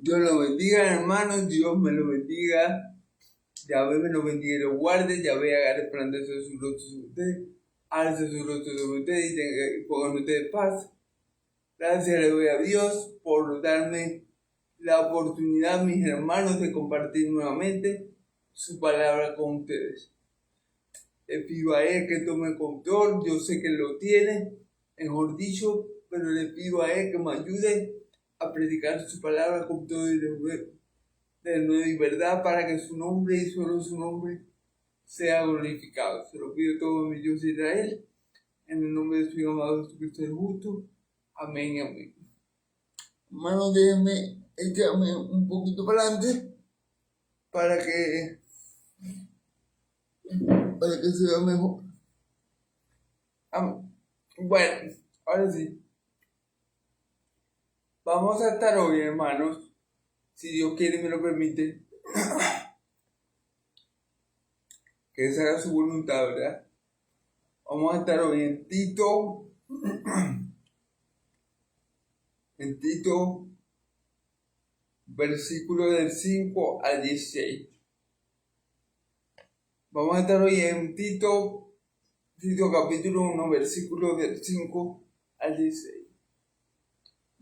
Dios lo bendiga, hermanos. Dios me lo bendiga. Yahvé me lo bendiga y lo guarde. Yahvé haga resplandecer su rostro sobre ustedes. Alce su rostro sobre ustedes y pongan ustedes paz. Gracias le doy a Dios por darme la oportunidad, mis hermanos, de compartir nuevamente su palabra con ustedes. Le pido a Él que tome control. Yo sé que lo tiene, mejor dicho, pero le pido a Él que me ayude a predicar su palabra con todo el de nuevo y verdad, para que su nombre y solo su nombre sea glorificado. Se lo pido todo a mi Dios Israel, en el nombre de su Hijo amado Jesucristo el justo. Amén y amén. Hermano, déjenme echarme un poquito para adelante para que se vea mejor. Amén. Bueno, ahora sí. Vamos a estar hoy, hermanos, si Dios quiere y me lo permite, que esa era su voluntad, ¿verdad? Vamos a estar hoy en Tito, versículo del 5 al 16. Vamos a estar hoy en Tito capítulo 1, versículo del 5 al 16.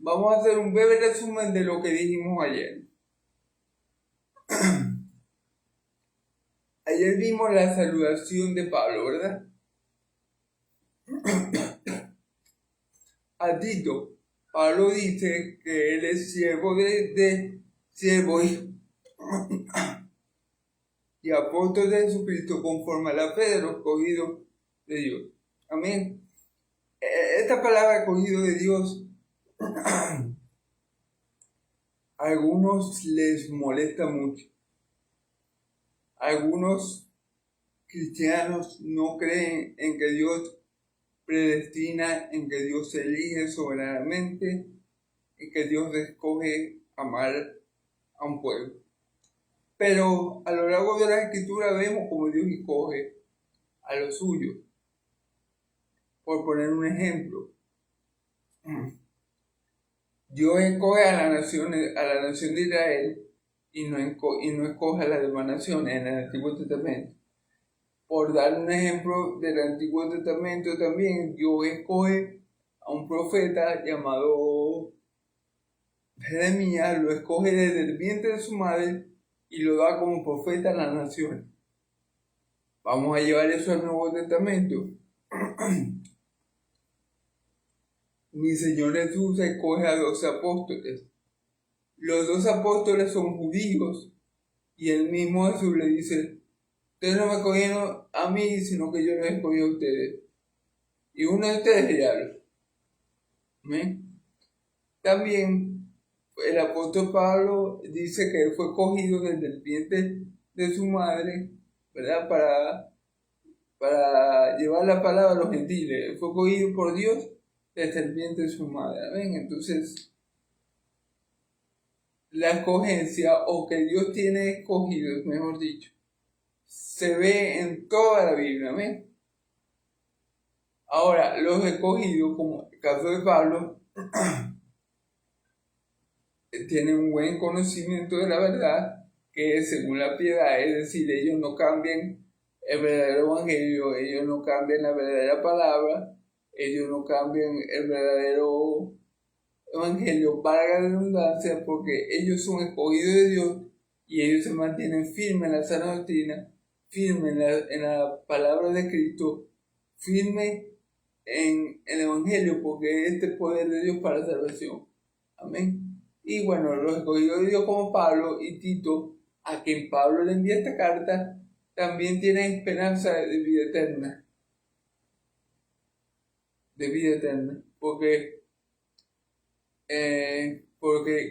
Vamos a hacer un breve resumen de lo que dijimos ayer. Ayer vimos la saludación de Pablo, ¿verdad? A Tito, Pablo dice que él es siervo siervo y apóstol de Jesucristo conforme a la fe de los escogidos de Dios. Amén. Esta palabra escogido de Dios a algunos les molesta mucho. Algunos cristianos no creen en que Dios predestina, en que Dios elige soberanamente, en que Dios escoge amar a un pueblo. Pero a lo largo de la Escritura vemos cómo Dios escoge a los suyos. Por poner un ejemplo, Dios escoge a la nación de Israel y no escoge a las demás naciones en el Antiguo Testamento. Por dar un ejemplo del Antiguo Testamento también, Dios escoge a un profeta llamado Jeremías, lo escoge desde el vientre de su madre y lo da como profeta a las naciones. Vamos a llevar eso al Nuevo Testamento. Mi Señor Jesús escoge a 12 apóstoles. Los 2 apóstoles son judíos y el mismo Jesús le dice: ustedes no me escogieron a mí, sino que yo los escogí a ustedes. Y uno de ustedes es el diablo. ¿Amén? También el apóstol Pablo dice que él fue escogido desde el vientre de su madre, ¿verdad? Para llevar la palabra a los gentiles. Él fue escogido por Dios desde el vientre de su madre. ¿Amén? Entonces, la escogencia, o que Dios tiene escogido, mejor dicho, se ve en toda la Biblia. ¿Amén? Ahora, los escogidos, como el caso de Pablo, tienen un buen conocimiento de la verdad, que es según la piedad, es decir, ellos no cambian el verdadero evangelio, ellos no cambian la verdadera palabra, ellos no cambian el verdadero evangelio, valga la redundancia, porque ellos son escogidos de Dios y ellos se mantienen firmes en la sana doctrina, firmes en la palabra de Cristo, firmes en el evangelio, porque este es el poder de Dios para la salvación. Amén. Y bueno, los escogidos de Dios como Pablo y Tito, a quien Pablo le envía esta carta, también tienen esperanza de vida eterna. De vida eterna. Porque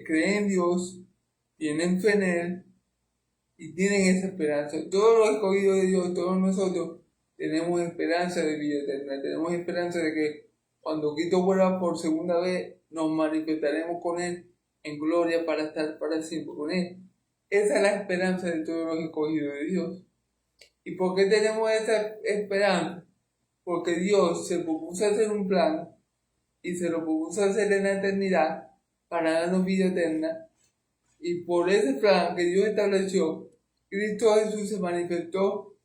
creen en Dios, tienen fe en Él y tienen esa esperanza. Todos los escogidos de Dios, todos nosotros, tenemos esperanza de vida eterna. Tenemos esperanza de que cuando Cristo vuelva por segunda vez, nos manifestaremos con Él en gloria para estar para siempre con Él. Esa es la esperanza de todos los escogidos de Dios. ¿Y por qué tenemos esa esperanza? Porque Dios se propuso hacer un plan y se lo propuso hacer en la eternidad para darnos vida eterna, Y por ese plan que Dios estableció, Cristo Jesús se manifestó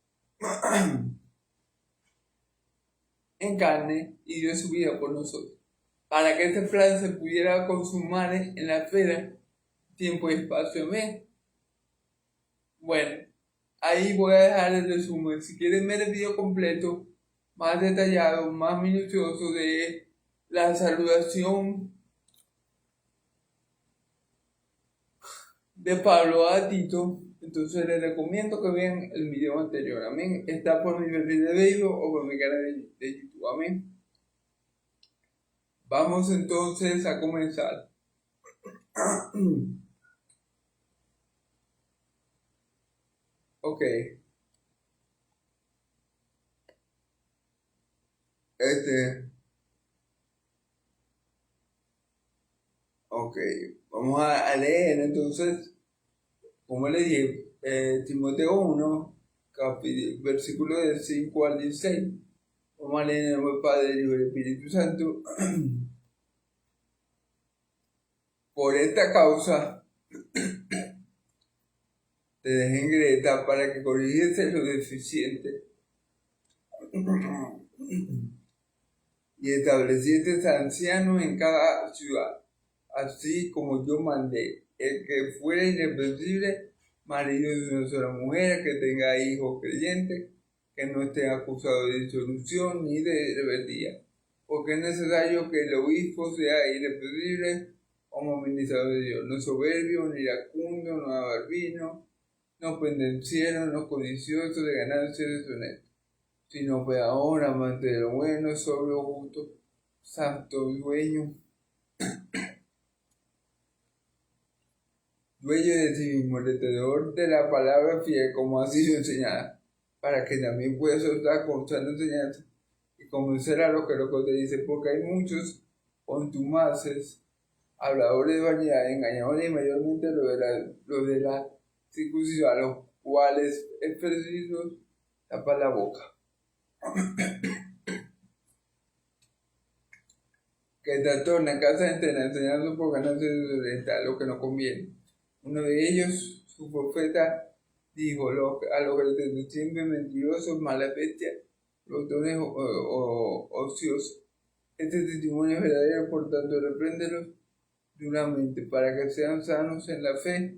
en carne y dio su vida por nosotros, para que este plan se pudiera consumar en la esfera, tiempo y espacio. Amén. Bueno, ahí voy a dejar el resumen. Si quieren ver el video completo, más detallado, más minucioso de la saludación de Pablo a Tito, entonces les recomiendo que vean el video anterior. Amén. Está por mi perfil de Facebook o por mi canal de YouTube. Amén. Vamos entonces a comenzar. Ok. Ok. Vamos a leer entonces, como le dije, Timoteo 1, versículo del 5 al 16. Vamos a leer en el nombre del Padre, Hijo y Espíritu Santo. Por esta causa te dejé en Greta para que corrigiese lo deficiente y estableciese ancianos en cada ciudad, así como yo mandé. El que fuera irreprensible, marido de una sola mujer, que tenga hijos creyentes, que no esté acusado de disolución ni de rebeldía, porque es necesario que el obispo sea irreprensible, como ministrador de Dios, no soberbio, ni iracundo, no avarbino, no pendenciero, no codicioso de ganancias deshonestas, sino peor, amante de lo bueno, sobrio, justo, santo, dueño de sí mismo, tenedor de la palabra fiel, como ha sido enseñada, para que también pueda soltar con sana enseñanza y convencer a los que lo contradicen, porque hay muchos contumaces, habladores de vanidad, engañadores, y mayormente lo de la circuncisión, a los cuales es preciso tapar la boca, que trastorna en casa entera, enseñando por ganarse de lo que no conviene. Uno de ellos, su profeta, dijo a los que siempre mentirosos, malas bestias, los dones ociosos. Este testimonio es verdadero, por tanto, repréndelos duramente, para que sean sanos en la fe,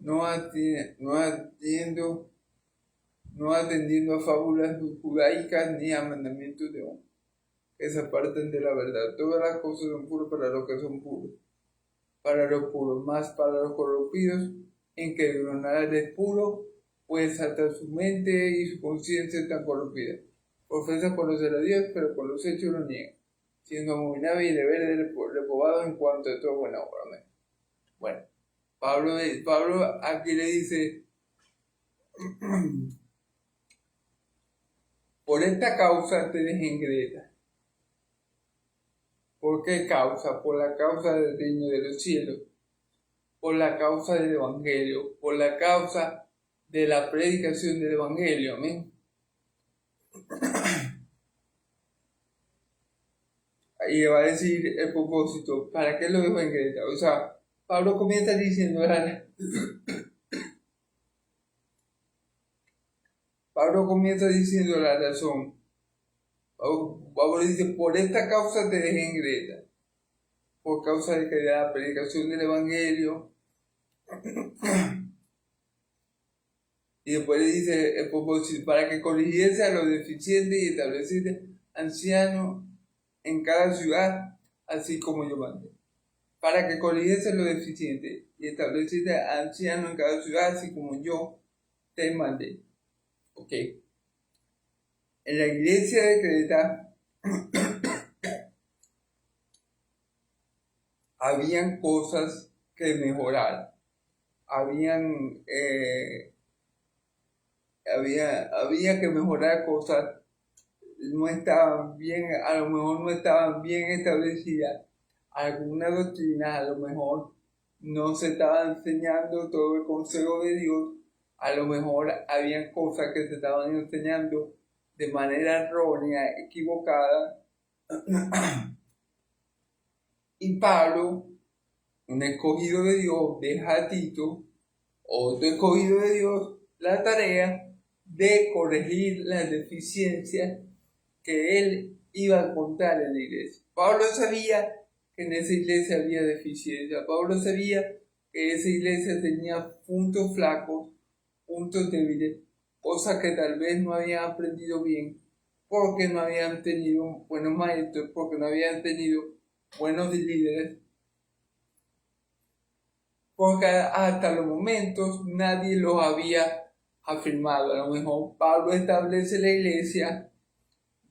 no atendiendo a fábulas judaicas ni a mandamientos de hombres, que se aparten de la verdad. Todas las cosas son puras para los que son puros, para los puros, más para los corrompidos, en que nada es puro, pues hasta su mente y su conciencia están corrompidas. Profesa conocer a Dios, pero por los hechos lo niegan, siendo abominable y deber reprobado en cuanto a toda buena obra. Amén. Bueno, Pablo aquí le dice, por esta causa te dejé en Greta. ¿Por qué causa? Por la causa del reino de los cielos, por la causa del Evangelio, por la causa de la predicación del Evangelio. Amén. Ahí va a decir el propósito, ¿para qué lo dejó en Greta? O sea, Pablo comienza diciendo la razón. Pablo dice, por esta causa te dejé en Greta, por causa de que la predicación del Evangelio. Y después le dice el propósito, para que corrigiese a los deficientes y estableciese ancianos en cada ciudad, así como yo mandé. Para que corrigiese a los deficientes y estableciese ancianos en cada ciudad, así como yo te mandé. Ok. En la iglesia de Creta habían cosas que mejorar. Había que mejorar cosas, no estaban bien, a lo mejor no estaban bien establecidas. Algunas doctrinas a lo mejor no se estaba enseñando todo el consejo de Dios, a lo mejor habían cosas que se estaban enseñando de manera errónea, equivocada. Y Pablo un escogido de Dios deja a Tito, otro escogido de Dios, la tarea de corregir las deficiencias que él iba a contar en la iglesia. Pablo sabía que en esa iglesia había deficiencia. Pablo sabía que esa iglesia tenía puntos flacos, puntos débiles, cosas que tal vez no habían aprendido bien, porque no habían tenido buenos maestros, porque no habían tenido buenos líderes, porque hasta los momentos nadie los había afirmado. A lo mejor Pablo establece la iglesia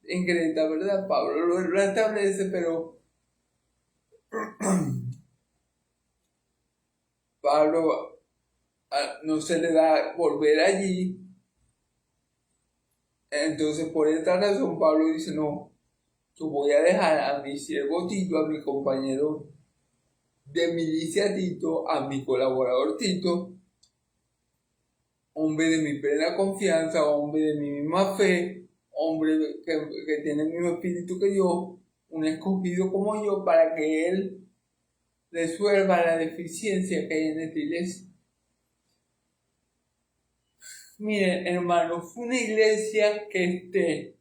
en Creta, ¿verdad? Pablo lo establece, pero Pablo no se le da volver allí. Entonces, por esta razón, Pablo dice, no, yo voy a dejar a mi siervo Tito, a mi compañero de milicia Tito, a mi colaborador Tito, hombre de mi plena confianza, hombre de mi misma fe, hombre que tiene el mismo espíritu que yo, un escogido como yo, para que él resuelva la deficiencia que hay en esta iglesia. Miren, hermanos, fue una iglesia que esté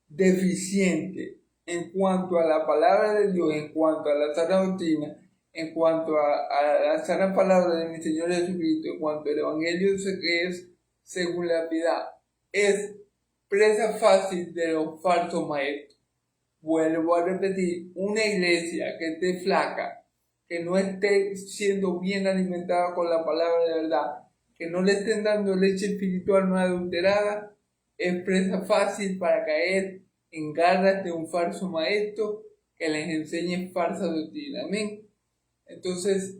deficiente en cuanto a la palabra de Dios, en cuanto a la sana doctrina, en cuanto a la sana palabra de mi Señor Jesucristo, en cuanto al Evangelio que es según la piedad, es presa fácil de los falsos maestros. Vuelvo a repetir, una iglesia que esté flaca, que no esté siendo bien alimentada con la palabra de verdad, que no le estén dando leche espiritual no adulterada, es presa fácil para caer en garras de un falso maestro que les enseñe falsa doctrina. Amén. Entonces,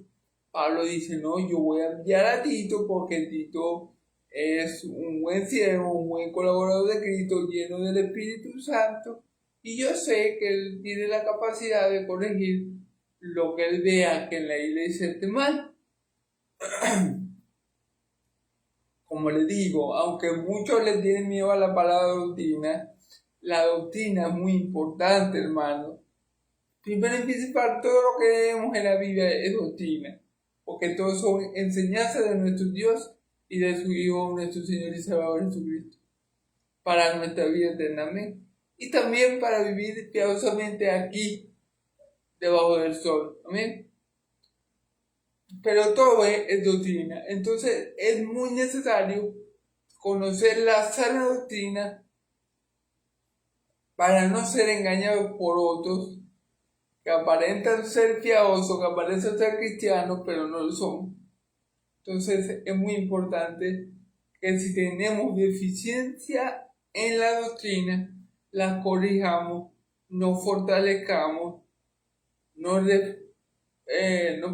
Pablo dice, no, yo voy a enviar a Tito porque Tito es un buen siervo, un buen colaborador de Cristo, lleno del Espíritu Santo, y yo sé que él tiene la capacidad de corregir lo que él vea que en la iglesia esté mal. Como les digo, aunque muchos le tienen miedo a la palabra doctrina, la doctrina es muy importante, hermano. Primero y principal, todo lo que vemos en la Biblia es doctrina, porque todo son enseñanzas de nuestro Dios y de su Hijo, nuestro Señor y Salvador Jesucristo, para nuestra vida eterna. Amén. Y también para vivir piadosamente aquí, debajo del sol. Amén. Pero todo es doctrina. Entonces es muy necesario conocer la sana doctrina para no ser engañados por otros que aparentan ser piadosos, que aparentan ser cristianos, pero no lo son. Entonces es muy importante que si tenemos deficiencia en la doctrina, las corrijamos, nos fortalezcamos, nos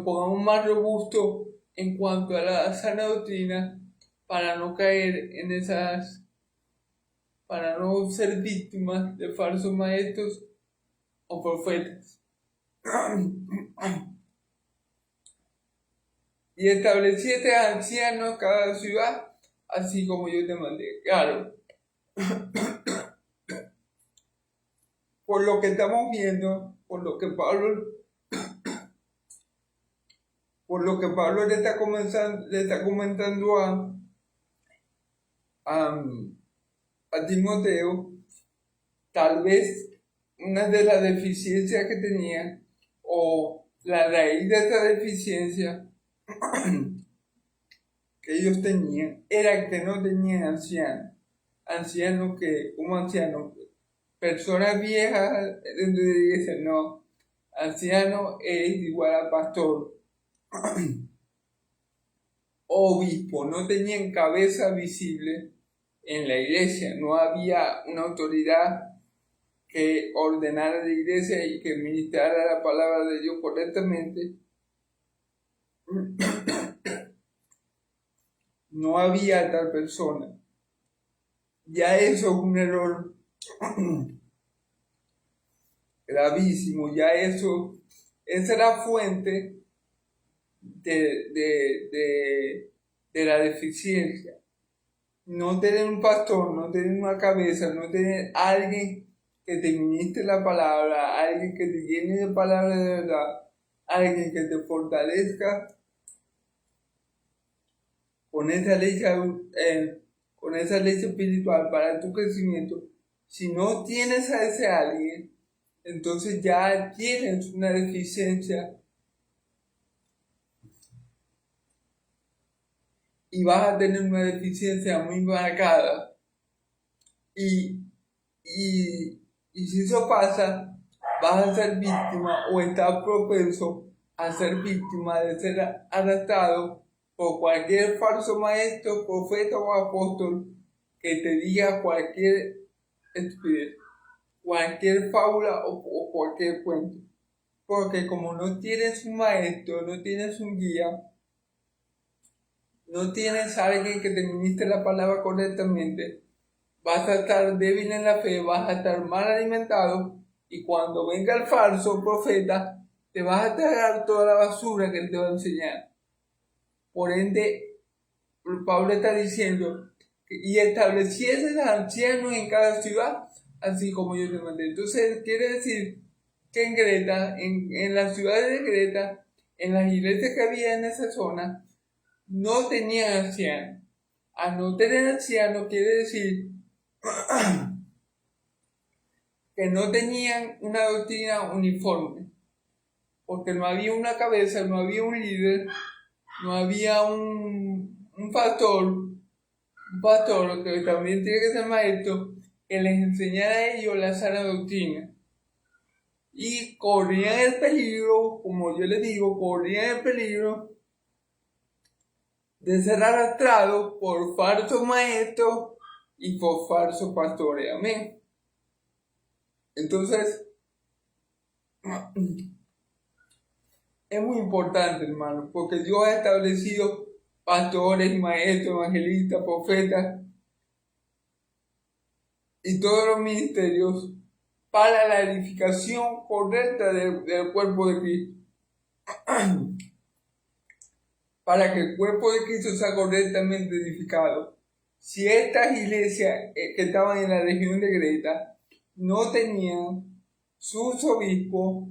pongamos más robustos en cuanto a la sana doctrina para no caer en para no ser víctimas de falsos maestros o profetas. Y establecí ancianos en cada ciudad, así como yo te mandé. Claro, por lo que estamos viendo, por lo que Pablo le está comentando a Timoteo, tal vez una de las deficiencias que tenía, o la raíz de esta deficiencia que ellos tenían, era que no tenían ancianos como ancianos, personas viejas dentro de la iglesia, no, anciano es igual a pastor, obispo, no tenían cabeza visible en la iglesia, no había una autoridad que ordenara la iglesia y que ministrara la palabra de Dios correctamente. No había tal persona. Ya eso es un error gravísimo, ya eso, esa es la fuente de la deficiencia. No tener un pastor, no tener una cabeza, no tener alguien que te ministre la palabra, alguien que te llene de palabra de verdad, alguien que te fortalezca con esa leche espiritual para tu crecimiento. Si no tienes a ese alguien, entonces ya tienes una deficiencia y vas a tener una deficiencia muy marcada. Y si eso pasa, vas a ser víctima o estás propenso a ser víctima de ser arrastrado por cualquier falso maestro, profeta o apóstol que te diga cualquier estupidez, cualquier fábula o cualquier cuento. Porque como no tienes un maestro, no tienes un guía, no tienes a alguien que te ministre la palabra correctamente, vas a estar débil en la fe, vas a estar mal alimentado, y cuando venga el falso profeta, te vas a tragar toda la basura que él te va a enseñar. Por ende, Pablo está diciendo, y estableciese ancianos en cada ciudad, así como yo te mandé. Entonces, quiere decir que en Creta, en las ciudades de Creta, en las iglesias que había en esa zona, no tenían ancianos. Al no tener ancianos quiere decir que no tenían una doctrina uniforme, porque no había una cabeza, no había un líder, no había un pastor que también tiene que ser maestro, que les enseñara a ellos la sana doctrina. Y corrían el peligro, como yo les digo, corrían el peligro de ser arrastrados por falsos maestros y por falsos pastores. Amén. Entonces, es muy importante, hermano, porque Dios ha establecido pastores, maestros, evangelistas, profetas y todos los ministerios para la edificación correcta del cuerpo de Cristo. Para que el cuerpo de Cristo sea correctamente edificado. Si estas iglesias que estaban en la región de Creta no tenían sus obispos,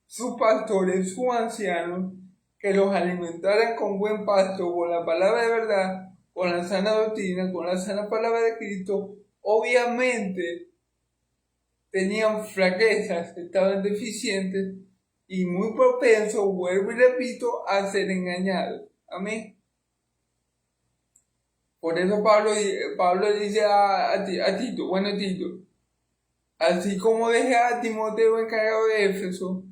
sus pastores, sus ancianos, que los alimentaran con buen pasto, con la palabra de verdad, con la sana doctrina, con la sana palabra de Cristo, obviamente tenían flaquezas, estaban deficientes y muy propensos, vuelvo y repito, a ser engañados. Amén. Por eso Pablo dice a Tito, bueno Tito, así como dejé a Timoteo encargado de Éfeso,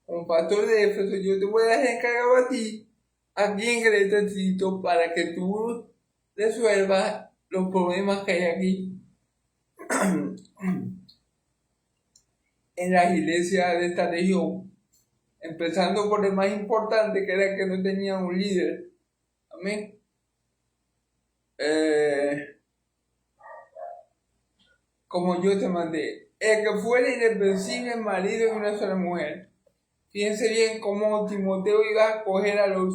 como pastor de Éfeso, yo te voy a dejar encargado a ti, aquí en Creta, Tito, para que tú resuelvas los problemas que hay aquí en las iglesias de esta región. Empezando por el más importante, que era que no tenía un líder. Amén. Como yo te mandé, el que fuera irreprensible marido de una sola mujer. Fíjense bien cómo Timoteo iba a escoger a los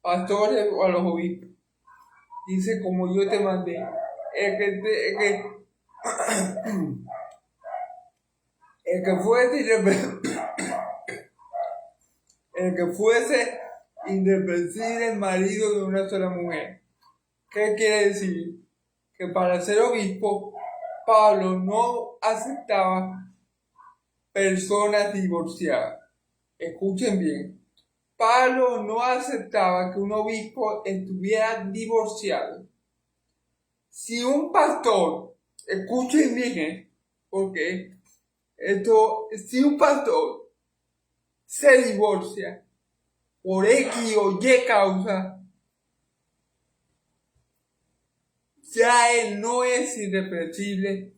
pastores o a los obispos. Dice, como yo te mandé, el que fuese irreprensible marido de una sola mujer. ¿Qué quiere decir? Que para ser obispo, Pablo no aceptaba personas divorciadas. Escuchen bien. Pablo no aceptaba que un obispo estuviera divorciado. Si un pastor, escuchen bien, porque si un pastor se divorcia por X o Y causa, ya él no es irreprensible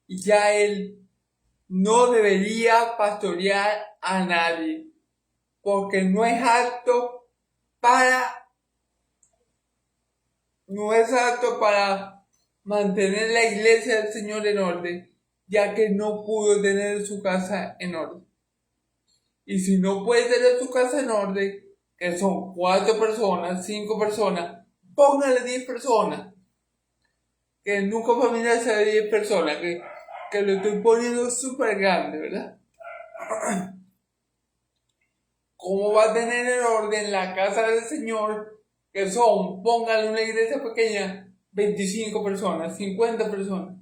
y ya él no debería pastorear a nadie, porque no es apto para mantener la iglesia del Señor en orden, ya que no pudo tener su casa en orden. Y si no puede tener su casa en orden, que son 4 personas, 5 personas, póngale 10 personas. Que nunca familiar sea de 10 personas, que que lo estoy poniendo súper grande, ¿verdad? ¿Cómo va a tener el orden la casa del Señor, que son, póngale una iglesia pequeña, 25 personas, 50 personas?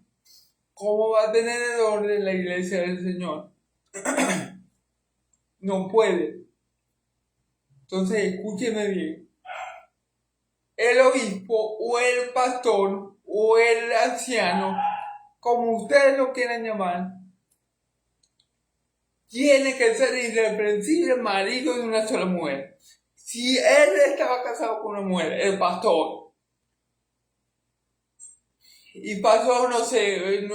¿Cómo va a tener el orden la iglesia del Señor? No puede. Entonces, escúcheme bien. El obispo o el pastor o el anciano, como ustedes lo quieran llamar, tiene que ser irreprensible marido de una sola mujer. Si él estaba casado con una mujer, el pastor, y pasó, no sé,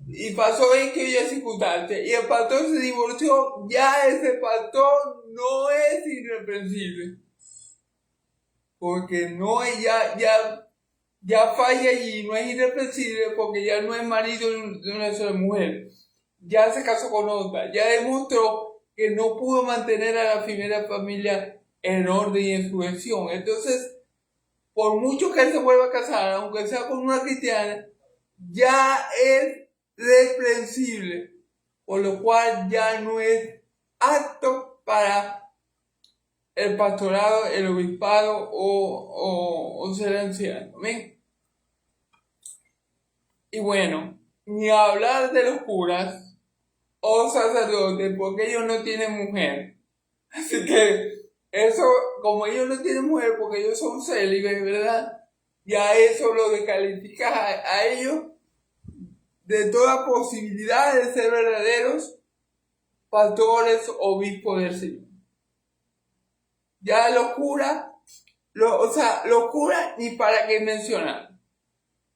y pasó en aquella circunstancia, y el pastor se divorció, ya ese pastor no es irreprensible. Porque no es, ya falla allí, no es irreprensible porque ya no es marido de una sola mujer. Ya se casó con otra, ya demostró que no pudo mantener a la primera familia en orden y en sujeción. Entonces, por mucho que él se vuelva a casar, aunque sea con una cristiana, ya es reprensible, por lo cual ya no es apto para el pastorado, el obispado o ser anciano. ¿Ven? Y bueno, ni hablar de los curas o sacerdotes, porque ellos no tienen mujer. Así que eso, como ellos no tienen mujer, porque ellos son célibes, ¿verdad? Ya eso lo descalifica a ellos de toda posibilidad de ser verdaderos pastores, obispos del Señor. Ya los curas, los curas ni para qué mencionar.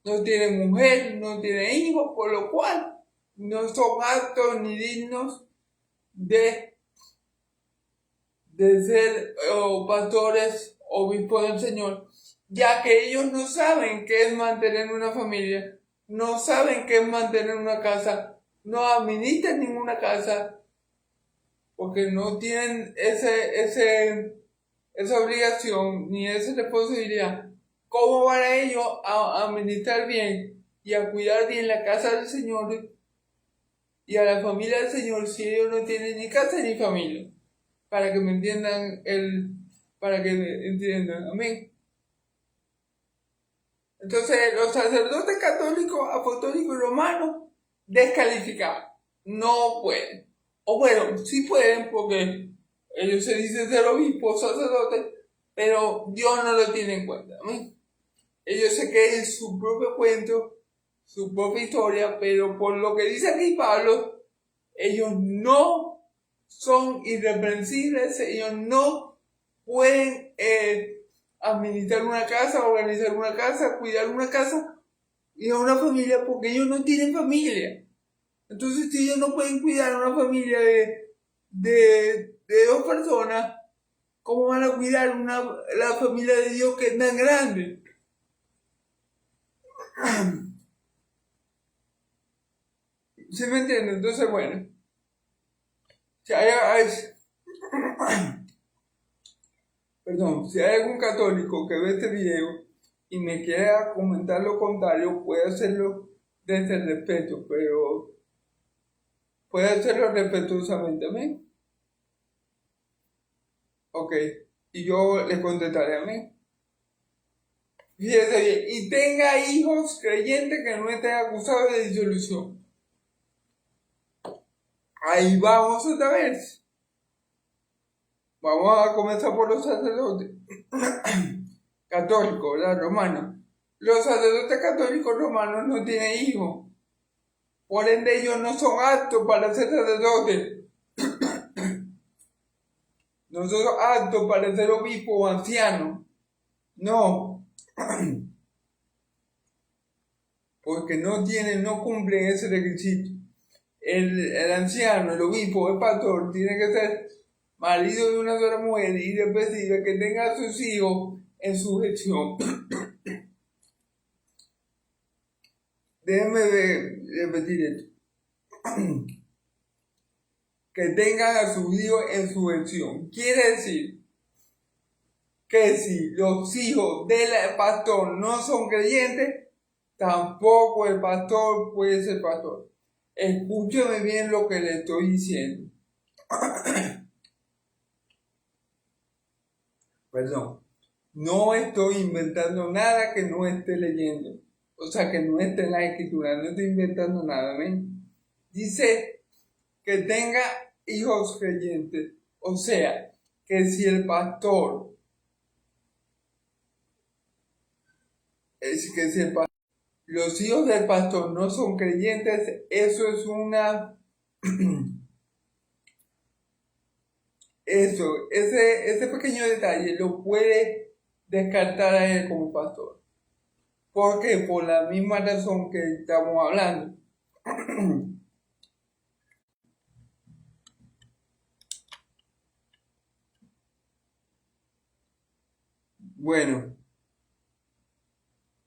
No tienen mujer, no tienen hijos, por lo cual no son aptos ni dignos de ser pastores, obispos del Señor, ya que ellos no saben qué es mantener una familia, no saben qué es mantener una casa, no administran ninguna casa, porque no tienen esa obligación ni esa responsabilidad. ¿Cómo van a ellos a administrar bien y a cuidar bien la casa del Señor y a la familia del Señor si ellos no tienen ni casa ni familia? Para que me entiendan, para que me entiendan, amén. Entonces, los sacerdotes católicos, apostólicos y romanos, descalificados, no pueden. O bueno, sí pueden porque ellos se dicen ser obispos, sacerdotes, pero Dios no lo tiene en cuenta, amén. Ellos se creen su propio cuento, su propia historia, pero por lo que dice aquí Pablo, ellos no son irreprensibles, ellos no pueden administrar una casa, organizar una casa, cuidar una casa y a una familia porque ellos no tienen familia. Entonces, si ellos no pueden cuidar a una familia de 2 personas, ¿cómo van a cuidar la familia de Dios que es tan grande? ¿Sí me entienden? Entonces, bueno, si si hay algún católico que ve este video y me quiera comentar lo contrario, puede hacerlo desde el respeto, pero puede hacerlo respetuosamente, ¿amén? Ok, y yo les contestaré, ¿amén? Fíjese bien, y tenga hijos creyentes que no estén acusados de disolución. Ahí vamos otra vez. Vamos a comenzar por los sacerdotes católicos, ¿verdad? Romanos. Los sacerdotes católicos romanos no tienen hijos. Por ende, ellos no son aptos para ser sacerdotes. No son aptos para ser obispo o anciano. No. Porque no cumplen ese requisito. El anciano, el obispo, el pastor, tiene que ser marido de una sola mujer y después que tenga a sus hijos en sujeción. Déjenme repetir esto. Que tengan a sus hijos en sujeción. Quiere decir que si los hijos del pastor no son creyentes, tampoco el pastor puede ser pastor. Escúcheme bien lo que le estoy diciendo. Perdón. No estoy inventando nada que no esté leyendo. O sea, que no esté en la escritura. No estoy inventando nada. ¿Ven? Dice que tenga hijos creyentes. O sea, que si el pastor, los hijos del pastor no son creyentes, eso es ese pequeño detalle lo puede descartar a él como pastor. ¿Por qué? Por la misma razón que estamos hablando. Bueno,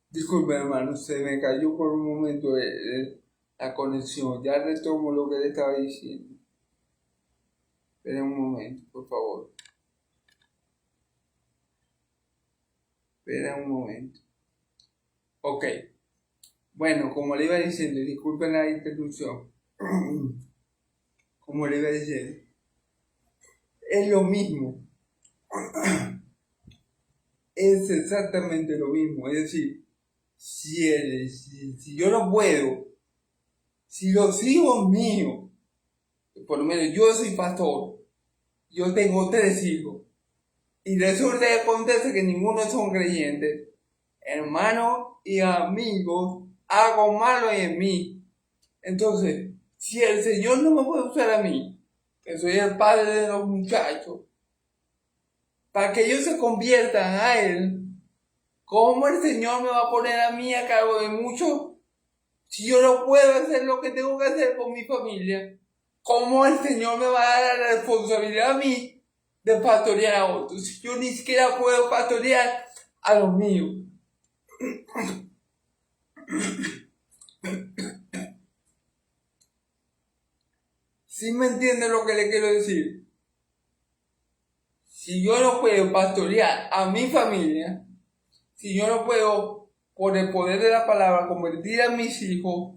disculpe hermano, se me cayó por un momento la conexión. Ya retomo lo que le estaba diciendo. Esperen un momento, por favor. Esperen un momento. Ok. Bueno, como le iba diciendo, disculpen la interrupción. Como le iba diciendo, es lo mismo. Es exactamente lo mismo. Es decir, si yo no puedo, si los hijos míos, por lo menos yo soy pastor, yo tengo 3 hijos, y resulta que acontece que ninguno son creyentes, hermanos y amigos, hago malo en mí. Entonces, si el Señor no me puede usar a mí, que soy el padre de los muchachos, para que ellos se conviertan a Él, ¿cómo el Señor me va a poner a mí a cargo de muchos si yo no puedo hacer lo que tengo que hacer con mi familia? ¿Cómo el Señor me va a dar la responsabilidad a mí de pastorear a otros si yo ni siquiera puedo pastorear a los míos? ¿Sí me entiende lo que le quiero decir? Si yo no puedo pastorear a mi familia, si yo no puedo, por el poder de la palabra, convertir a mis hijos,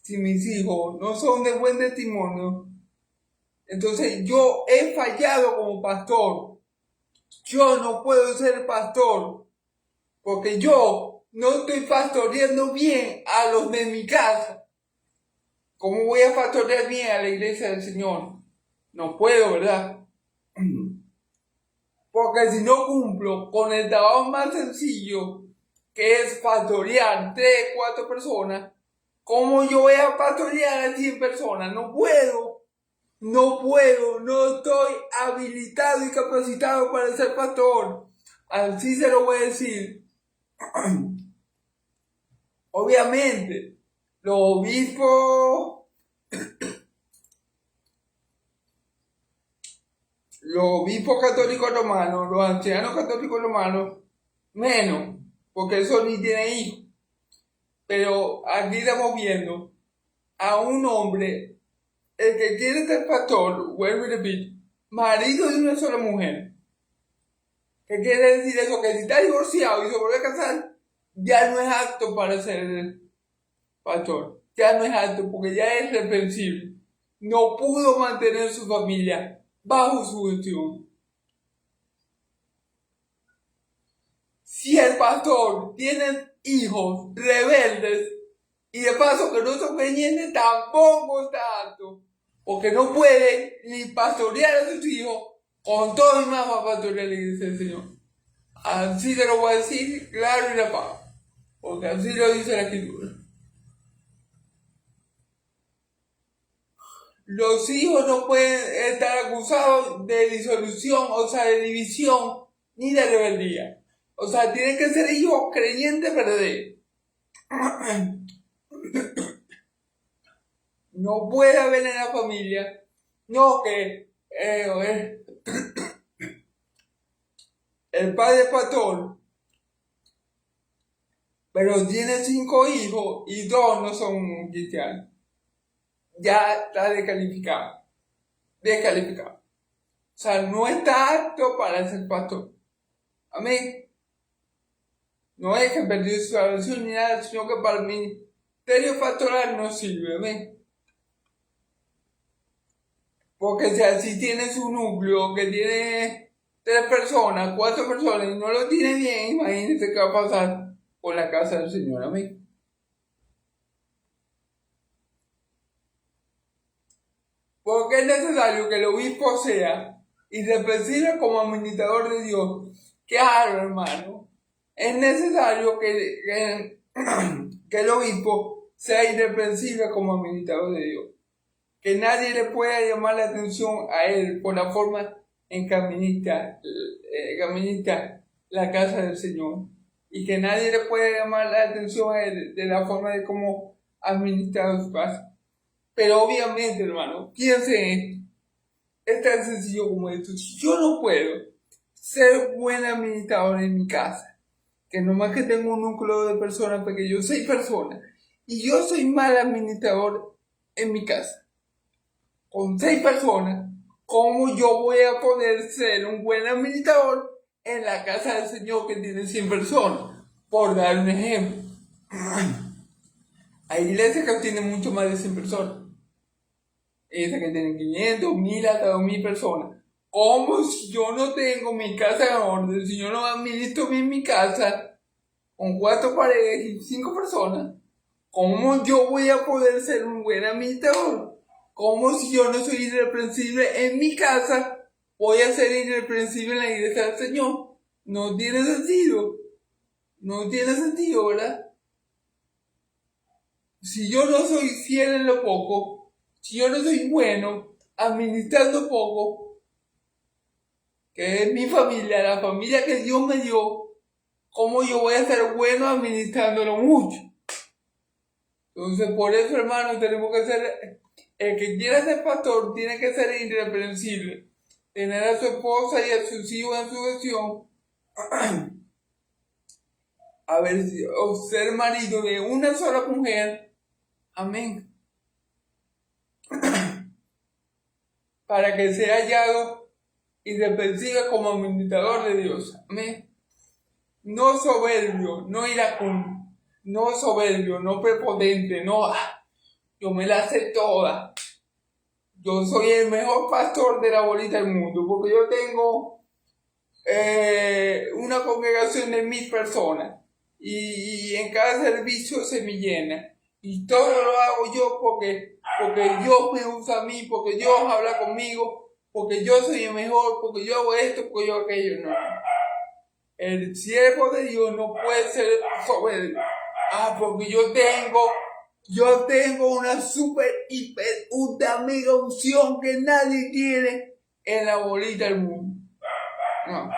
si mis hijos no son de buen testimonio, entonces yo he fallado como pastor. Yo no puedo ser pastor porque yo no estoy pastoreando bien a los de mi casa. ¿Cómo voy a pastorear bien a la iglesia del Señor? No puedo, ¿verdad? Porque si no cumplo con el trabajo más sencillo, que es pastorear 3, 4 personas, ¿cómo yo voy a pastorear a 100 personas? No puedo, no estoy habilitado y capacitado para ser pastor. Así se lo voy a decir. Obviamente, los obispos católicos romanos, los ancianos católicos romanos, menos, porque eso ni tiene hijos. Pero aquí estamos viendo a un hombre, el que quiere ser pastor, vuelvo y repito, marido de una sola mujer. ¿Qué quiere decir eso? Que si está divorciado y se vuelve a casar, ya no es apto para ser pastor. Ya no es apto porque ya es reprensible. No pudo mantener su familia bajo su gestión. Si el pastor tiene hijos rebeldes y de paso que no son creyentes, tampoco está apto, porque no puede ni pastorear a sus hijos con todo y más para pastorear la iglesia del Señor. Así te lo voy a decir claro y la paz, porque así lo dice la Escritura. Los hijos no pueden estar acusados de disolución, o sea, de división, ni de rebeldía. O sea, tienen que ser hijos creyentes verdaderos. No puede haber en la familia, no que el padre es pastor, pero tiene 5 hijos y 2 no son cristianos. Ya está descalificado. Descalificado. O sea, no está apto para ser pastor. Amén. No es que perdió su salvación ni nada, sino que para el ministerio pastoral no sirve. Amén. Porque si así tiene su núcleo, que tiene 3 personas, 4 personas, y no lo tiene bien, imagínense qué va a pasar con la casa del Señor. Amén. Porque es necesario que el obispo sea irreprensible como administrador de Dios. Claro, hermano. Es necesario que el obispo sea irreprensible como administrador de Dios. Que nadie le pueda llamar la atención a él por la forma en que administra la casa del Señor. Y que nadie le pueda llamar la atención a él de la forma de cómo administra su casa. Pero obviamente, hermano, piensen esto. Es tan sencillo como esto. Si yo no puedo ser buen administrador en mi casa, que nomás que tengo un núcleo de personas pequeños, 6 personas, y yo soy mal administrador en mi casa, con 6 personas, ¿cómo yo voy a poder ser un buen administrador en la casa del Señor que tiene 100 personas? Por dar un ejemplo. Hay iglesias que tienen mucho más de 100 personas. Esas que tienen 500, 1000, hasta 2000 personas. ¿Cómo si yo no tengo mi casa en orden? Si yo no administro bien mi casa, con 4 paredes y 5 personas, ¿cómo yo voy a poder ser un buen administrador? ¿Cómo si yo no soy irreprensible en mi casa, voy a ser irreprensible en la iglesia del Señor? No tiene sentido. No tiene sentido, ¿verdad? Si yo no soy fiel en lo poco, si yo no soy bueno administrando poco, que es mi familia, la familia que Dios me dio, ¿cómo yo voy a ser bueno administrándolo mucho? Entonces, por eso, hermanos, tenemos que ser, el que quiera ser pastor tiene que ser irreprensible, tener a su esposa y a sus hijos en sujeción, o ser marido de una sola mujer, amén, para que sea hallado irreprensible como administrador de Dios, amén. No soberbio, no iracundo, no soberbio, no prepotente, no, yo me la sé toda. Yo soy el mejor pastor de la bolita del mundo, porque yo tengo una congregación de 1000 personas y en cada servicio se me llena. Y todo lo hago yo porque Dios me usa a mí, porque Dios habla conmigo, porque yo soy el mejor, porque yo hago esto, porque yo aquello. No. El siervo de Dios no puede ser soberbio. Porque yo tengo una super, hiper, ultra mega unción que nadie tiene en la bolita del mundo. No.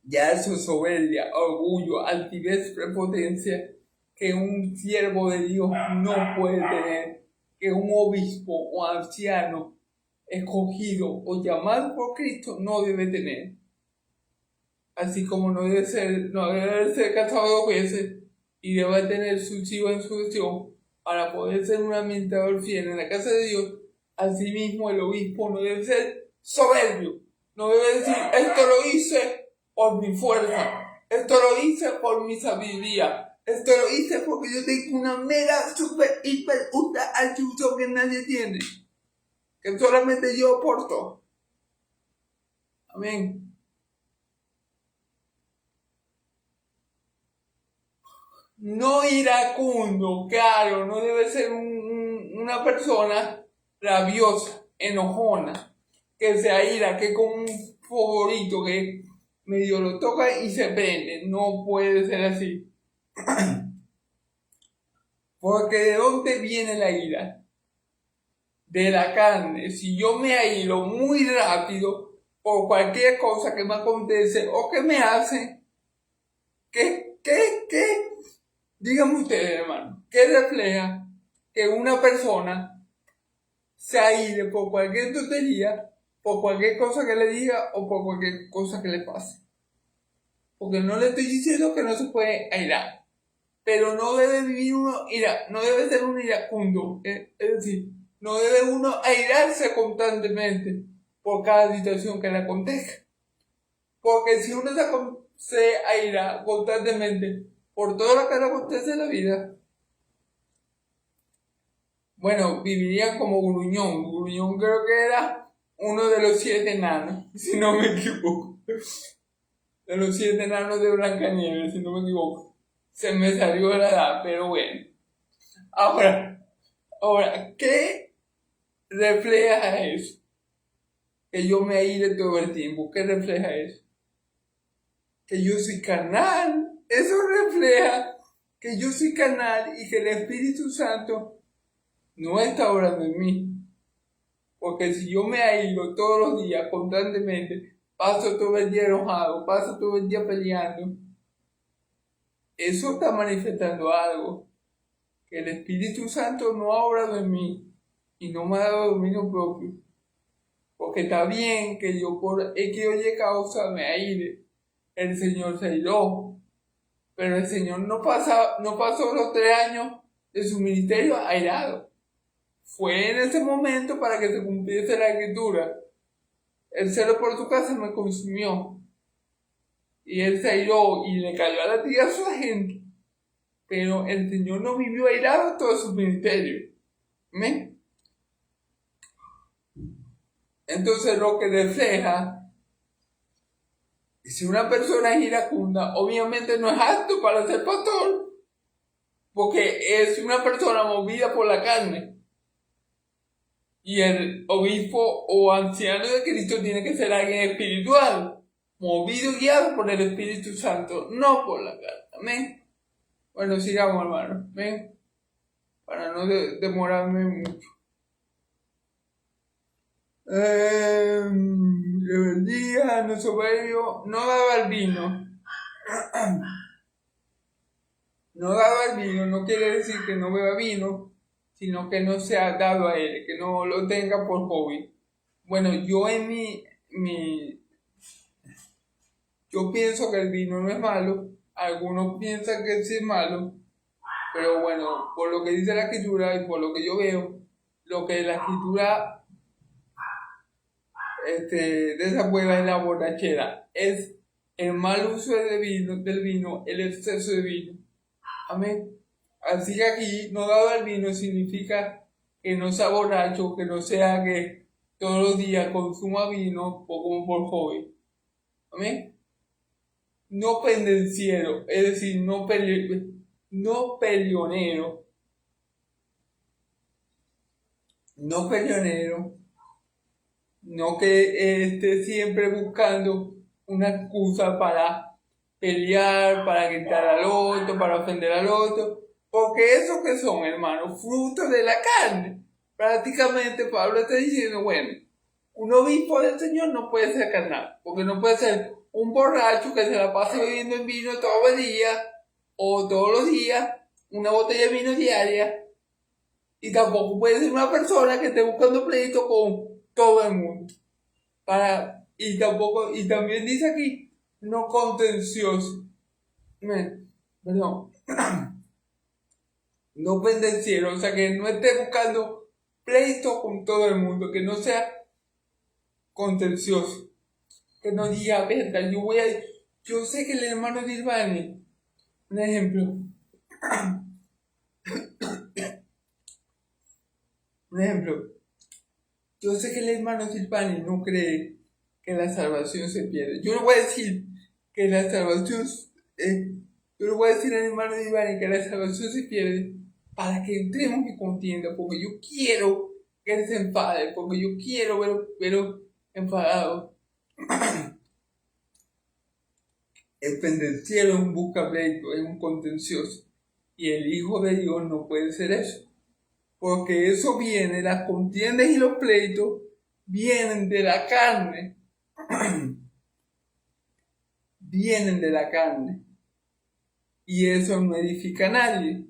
Ya eso es soberbia, orgullo, altivez, prepotencia que un siervo de Dios no puede tener, que un obispo o anciano escogido o llamado por Cristo no debe tener. Así como no debe ser casado 2 veces y debe tener sus hijos en sujeción para poder ser un administrador fiel en la casa de Dios. Asimismo, el obispo no debe ser soberbio, no debe decir, esto lo hice por mi fuerza, esto lo hice por mi sabiduría, esto lo hice porque yo tengo una mega, super, hiper, ultra ayuda que nadie tiene, que solamente yo aporto. Amén. No iracundo, claro, no debe ser una persona rabiosa, enojona, que se aira, que con un favorito que medio lo toca y se prende. No puede ser así. Porque ¿de dónde viene la ira? De la carne. Si yo me airo muy rápido por cualquier cosa que me acontece o que me hace, ¿qué? Díganme ustedes, hermano, ¿qué refleja que una persona se aire por cualquier tontería, por cualquier cosa que le diga o por cualquier cosa que le pase? Porque no le estoy diciendo que no se puede airar, pero no debe vivir uno no debe ser un iracundo, es decir, no debe uno airarse constantemente por cada situación que le acontezca. Porque si uno se aira constantemente por todo lo que le acontece en la vida, bueno, vivirían como Gruñón. Gruñón creo que era uno de los 7 enanos, si no me equivoco. De los 7 enanos de Blancanieves, si no me equivoco. Se me salió la edad, pero bueno. Ahora, ¿qué refleja eso? Que yo me aire todo el tiempo. ¿Qué refleja eso? Que yo soy carnal. Eso refleja que yo soy carnal y que el Espíritu Santo no está obrando en mí. Porque si yo me aíslo todos los días, constantemente, paso todo el día enojado, paso todo el día peleando, eso está manifestando algo. Que el Espíritu Santo no ha obrado en mí y no me ha dado dominio propio. Porque está bien que yo por X o Y causa me aire. El Señor se airó. Pero el Señor no pasó los 3 años de su ministerio airado. Fue en ese momento para que se cumpliese la Escritura. El celo por su casa me consumió. Y él se airó y le cayó a la tierra a su gente. Pero el Señor no vivió airado todo su ministerio. ¿Amén? Entonces lo que refleja, si una persona es iracunda, obviamente no es apto para ser pastor. Porque es una persona movida por la carne. Y el obispo o anciano de Cristo tiene que ser alguien espiritual, movido y guiado por el Espíritu Santo, no por la carne. Amén. Bueno, sigamos, hermano. Amén. Para no demorarme mucho. Rebeldía, no soberbio, no daba el vino. No daba el vino no quiere decir que no beba vino, sino que no se ha dado a él, que no lo tenga por hobby. Bueno, yo yo pienso que el vino no es malo, algunos piensan que sí es malo, pero bueno, por lo que dice la Escritura y por lo que yo veo, lo que la Escritura desaprueba es la borrachera, es el mal uso del vino, el exceso de vino. Amén. Así que aquí no dado el vino significa que no sea borracho, que no sea que todos los días consuma vino o como por hobby. Amén. No pendenciero, es decir, no peleonero. No peleonero. No que esté siempre buscando una excusa para pelear, para gritar al otro, para ofender al otro. Porque esos que son, hermanos, frutos de la carne. Prácticamente Pablo está diciendo, bueno, un obispo del Señor no puede ser carnal, porque no puede ser un borracho que se la pasa bebiendo en vino todo el día, o todos los días, una botella de vino diaria, y tampoco puede ser una persona que esté buscando pleito con todo el mundo. Y también dice aquí, no contencioso. Perdón. No pendenciero, o sea, que no esté buscando pleito con todo el mundo, que no sea contencioso, que no diga, verga, yo sé que el hermano Dilbani, un ejemplo, yo sé que el hermano Dilbani no cree que la salvación se pierde. Yo no voy a decir que la salvación, yo le voy a decir al hermano Dilbani que la salvación se pierde para que entremos en contienda, porque yo quiero que él se enfade, porque yo quiero verlo enfadado. El pendenciero es un buscapleito, es un contencioso. Y el Hijo de Dios no puede ser eso. Porque eso viene, las contiendas y los pleitos vienen de la carne. Vienen de la carne. Y eso no edifica a nadie,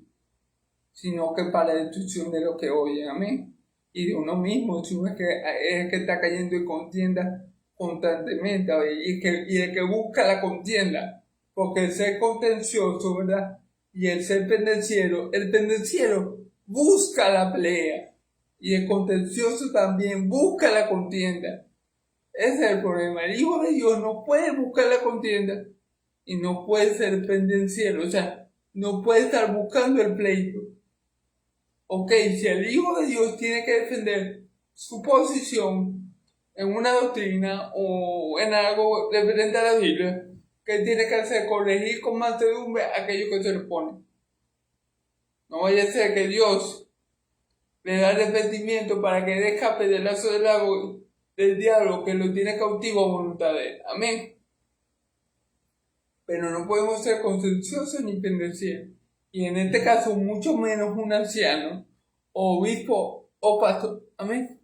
sino que para la destrucción de los que oyen. Amén. Y de uno mismo, si uno es que está cayendo en contienda constantemente, y el que busca la contienda, porque el ser contencioso, ¿verdad? Y el ser pendenciero busca la pelea, y el contencioso también busca la contienda. Ese es el problema. El Hijo de Dios no puede buscar la contienda y no puede ser pendenciero, o sea, no puede estar buscando el pleito, ok, si el Hijo de Dios tiene que defender su posición en una doctrina o en algo referente a la Biblia, ¿qué tiene que hacer? Corregir con mansedumbre aquello que se le pone. No vaya a ser que Dios le da arrepentimiento para que él escape del lazo del diablo que lo tiene cautivo a voluntad de él. Amén. Pero no podemos ser contenciosos ni pendencieros. Y en este caso, mucho menos un anciano, o obispo, o pastor. Amén.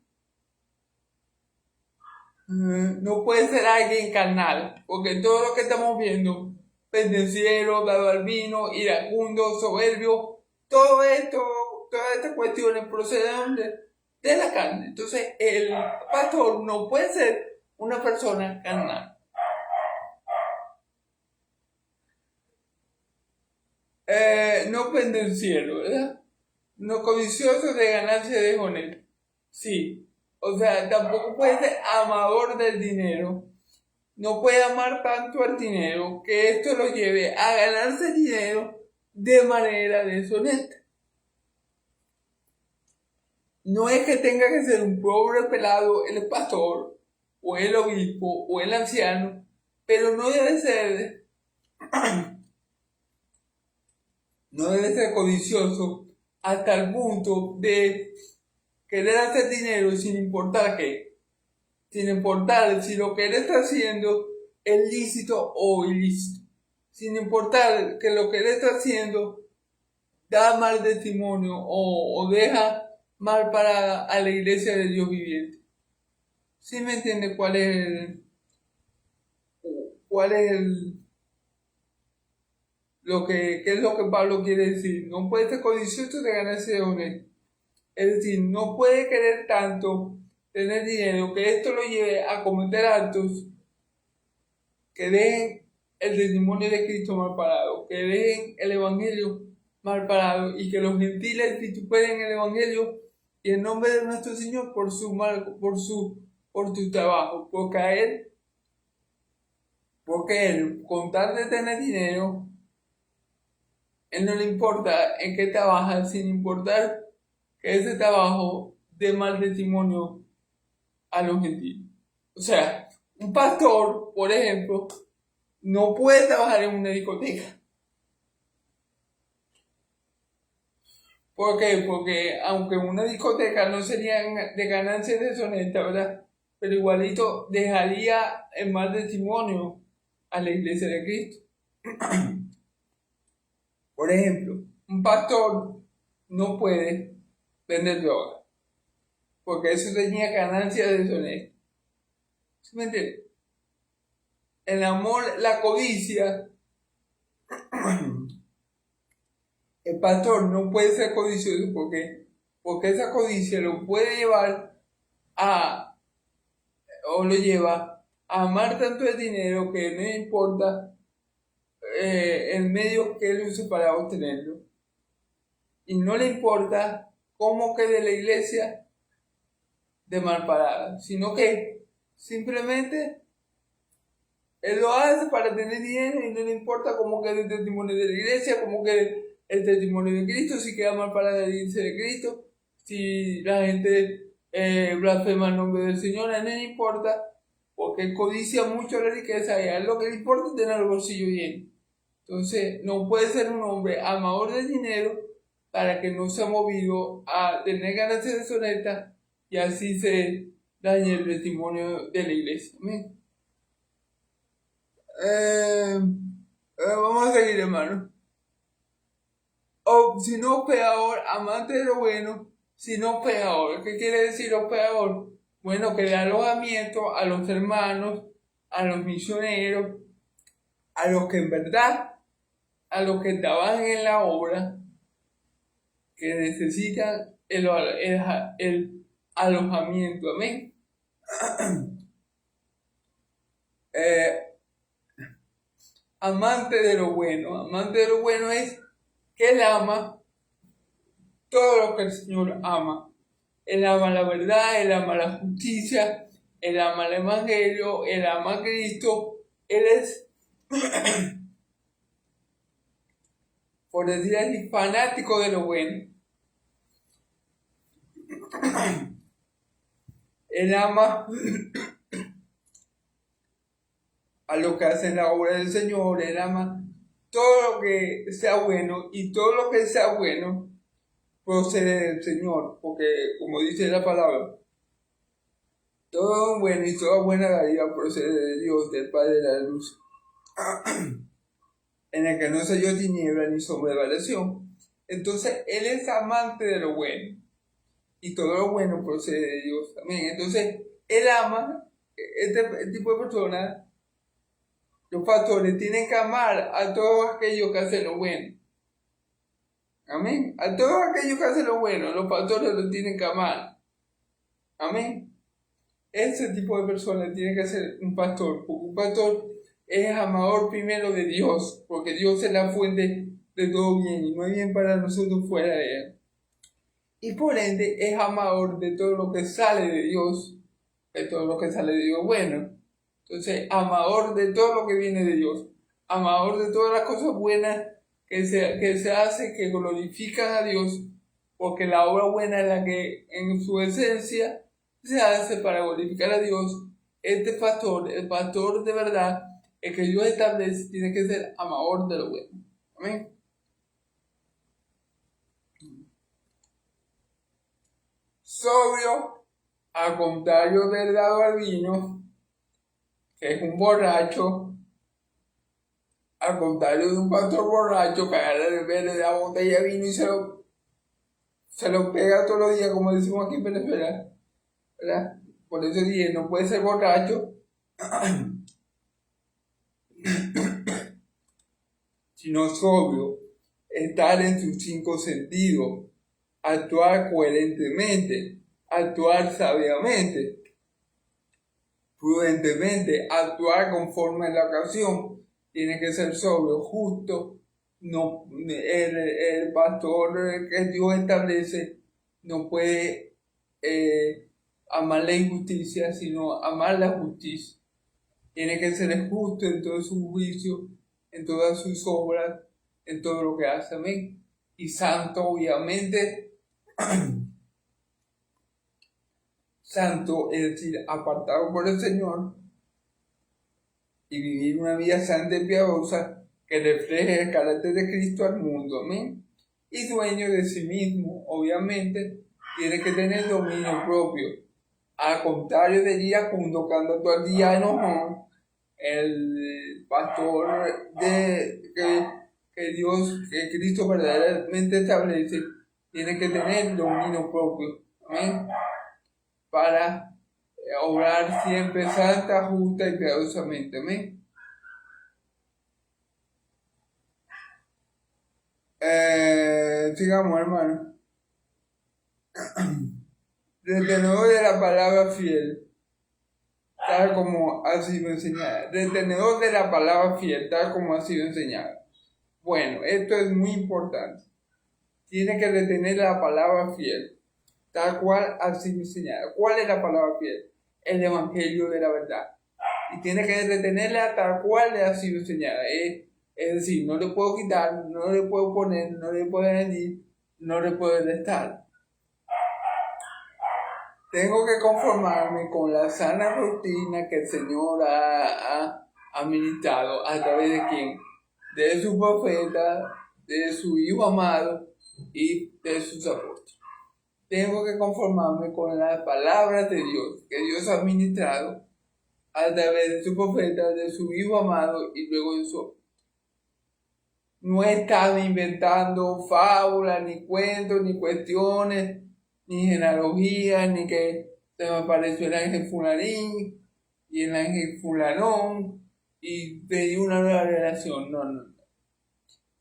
No puede ser alguien carnal, porque todo lo que estamos viendo, pendenciero, dado al vino, iracundo, soberbio, todo esto, todas estas cuestiones proceden de la carne. Entonces, el pastor no puede ser una persona carnal. No pendenciero, ¿verdad? No codicioso de ganancia deshonesta. Sí. O sea, tampoco puede ser amador del dinero. No puede amar tanto al dinero que esto lo lleve a ganarse dinero de manera deshonesta. No es que tenga que ser un pobre pelado el pastor, o el obispo, o el anciano, pero no debe ser codicioso hasta el punto de querer hacer dinero sin importar qué, sin importar si lo que él está haciendo es lícito o ilícito, sin importar que lo que él está haciendo da mal testimonio o deja mal para a la iglesia de Dios viviente. ¿Sí me entiende cuál es qué es lo que Pablo quiere decir? No puede ser codicioso de ganarse de honesto. Es decir, no puede querer tanto tener dinero que esto lo lleve a cometer actos que dejen el testimonio de Cristo mal parado, que dejen el evangelio mal parado y que los gentiles vituperen el evangelio y el nombre de nuestro Señor por su trabajo, porque él, con tal de tener dinero, él no le importa en qué trabaja, sin importar que ese trabajo dé mal testimonio a los gentiles. O sea, un pastor, por ejemplo, no puede trabajar en una discoteca. ¿Por qué? Porque aunque una discoteca no sería de ganancias deshonestas, ¿verdad? Pero igualito dejaría en mal testimonio a la iglesia de Cristo. Por ejemplo, un pastor no puede vender droga, porque eso tenía ganancias deshonestas. ¿Sí me entiendes? El amor, la codicia, el pastor no puede ser codicioso porque esa codicia lo puede llevar lo lleva a amar tanto el dinero que no le importa el medio que él use para obtenerlo. Y no le importa cómo quede la iglesia de mal parada, sino que simplemente él lo hace para tener dinero y no le importa cómo quede el testimonio de la iglesia, cómo quede el testimonio de Cristo, si queda mal parada la iglesia de Cristo, si la gente blasfema el nombre del Señor, a él no le importa, porque codicia mucho la riqueza y a él lo que le importa es tener el bolsillo lleno. Entonces, no puede ser un hombre amador del dinero para que no sea movido a tener ganancias deshonestas y así se dañe el testimonio de la iglesia. Amén. Vamos a seguir, hermano. O si no peor, amante de lo bueno, si no peor. ¿Qué quiere decir lo peor? Bueno, que da alojamiento a los hermanos, a los misioneros, a los que en verdad, a los que trabajan en la obra, que necesitan el alojamiento. Amén. Amante de lo bueno. Amante de lo bueno es que él ama todo lo que el Señor ama. Él ama la verdad, él ama la justicia, él ama el evangelio, él ama a Cristo. Él es, por decir así, fanático de lo bueno. Él ama a los que hacen la obra del Señor, Él ama todo lo que sea bueno, y todo lo que sea bueno procede del Señor, porque como dice la palabra, todo bueno y toda buena dádiva procede de Dios, del Padre de la luz, en el que no se halló tiniebla ni sombra de variación. Entonces, Él es amante de lo bueno, y todo lo bueno procede de Dios también. Entonces, Él ama, este tipo de personas, los pastores tienen que amar a todos aquellos que hacen lo bueno. Amén. A todos aquellos que hacen lo bueno, los pastores lo tienen que amar. Amén. Ese tipo de personas tiene que ser un pastor, porque un pastor es amador primero de Dios, porque Dios es la fuente de todo bien, y no hay bien para nosotros fuera de Él. Y por ende es amador de todo lo que sale de Dios, de todo lo que sale de Dios bueno. Entonces, amador de todo lo que viene de Dios, amador de todas las cosas buenas que se hace, que glorifican a Dios, porque la obra buena es la que en su esencia se hace para glorificar a Dios. Este pastor, el pastor de verdad, el que Dios establece, tiene que ser amador de lo bueno. Amén. Sobrio, al contrario del dado al vino, que es un borracho, al contrario de un pastor borracho que agarra el verde de la botella de vino y se lo pega todos los días, como decimos aquí en Venezuela, ¿verdad? Por eso dije, no puede ser borracho, sino sobrio, estar en sus 5 sentidos, actuar coherentemente, actuar sabiamente, prudentemente, actuar conforme a la ocasión. Tiene que ser sobrio, justo. No, el pastor que Dios establece no puede amar la injusticia, sino amar la justicia. Tiene que ser justo en todo su juicio, en todas sus obras, en todo lo que hace. Amén. Y santo, obviamente, santo, es decir, apartado por el Señor, y vivir una vida santa y piadosa que refleje el carácter de Cristo al mundo. Amén. Y dueño de sí mismo, obviamente, tiene que tener dominio propio. Al contrario de Iracundo, que anda todo el día enojado, el pastor que Dios, que Cristo verdaderamente establece, tiene que tener dominio propio. Amén. Para obrar siempre santa, justa y piadosamente. Amén. Sigamos, hermano. Retenedor de la palabra fiel, tal como ha sido enseñada. Retenedor de la palabra fiel, tal como ha sido enseñada. Bueno, esto es muy importante. Tiene que retener la palabra fiel, tal cual ha sido enseñada. ¿Cuál es la palabra fiel? El evangelio de la verdad. Y tiene que retenerla tal cual le ha sido enseñada. Es decir, no le puedo quitar, no le puedo poner, no le puedo añadir, no le puedo restar. Tengo que conformarme con la sana rutina que el Señor ha administrado a través de quién, de su profeta, de su Hijo amado y de sus apóstoles. Tengo que conformarme con las palabras de Dios que Dios ha administrado a través de su profeta, de su Hijo amado y luego de su apóstol. No he estado inventando fábulas, ni cuentos, ni cuestiones, ni genealogías, ni que se me apareció el ángel fulanín y el ángel fulanón y pedí una nueva relación. No.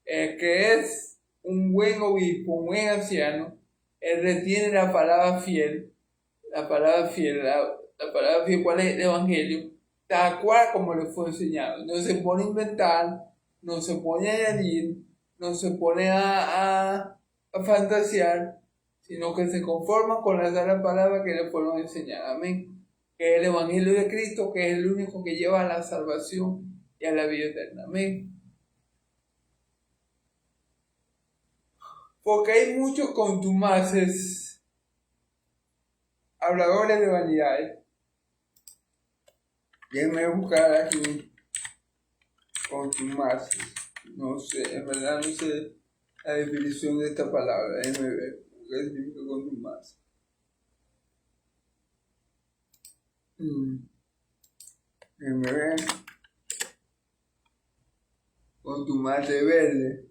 El que es un buen obispo, un buen anciano, él retiene la palabra fiel, la palabra fiel, ¿cuál es el evangelio? Tal cual como le fue enseñado. No se pone a inventar, no se pone a añadir, no se pone a fantasear, sino que se conforma con la sana palabra que le fueron enseñadas. Amén. Que es el evangelio de Cristo, que es el único que lleva a la salvación y a la vida eterna. Amén. Porque hay muchos contumaces habladores de vanidades. Déjenme buscar aquí contumaces. No sé, en verdad no sé la definición de esta palabra. Déjenme ver qué significa contumaces. Déjenme ver. Contumace verde.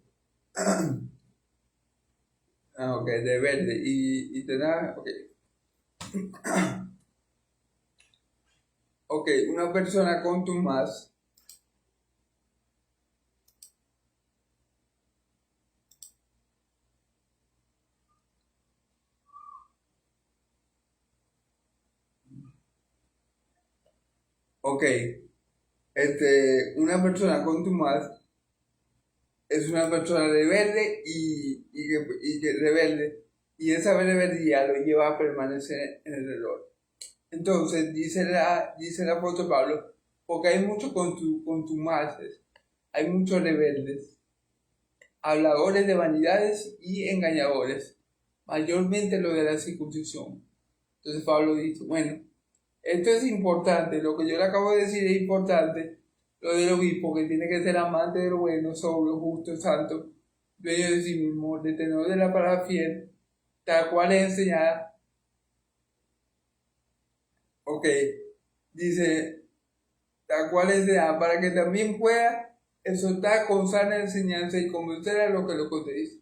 Ok, de verde. Y te da, ok. Ok, una persona contumaz ok, una persona contumaz es una persona rebelde y que rebelde, y esa rebeldía lo lleva a permanecer en el error. Entonces, dice el apóstol Pablo, porque hay muchos contumaces, hay muchos rebeldes, habladores de vanidades y engañadores, mayormente lo de la circuncisión. Entonces Pablo dice, bueno, esto es importante, lo que yo le acabo de decir es importante, lo del obispo, que tiene que ser amante de lo bueno, sobrio, justo, santo, dueño de sí mismo, detenedor de la palabra fiel, tal cual es enseñada. Ok, dice, tal cual es enseñada, para que también pueda exhortar con sana enseñanza y convencer a los que lo contradicen.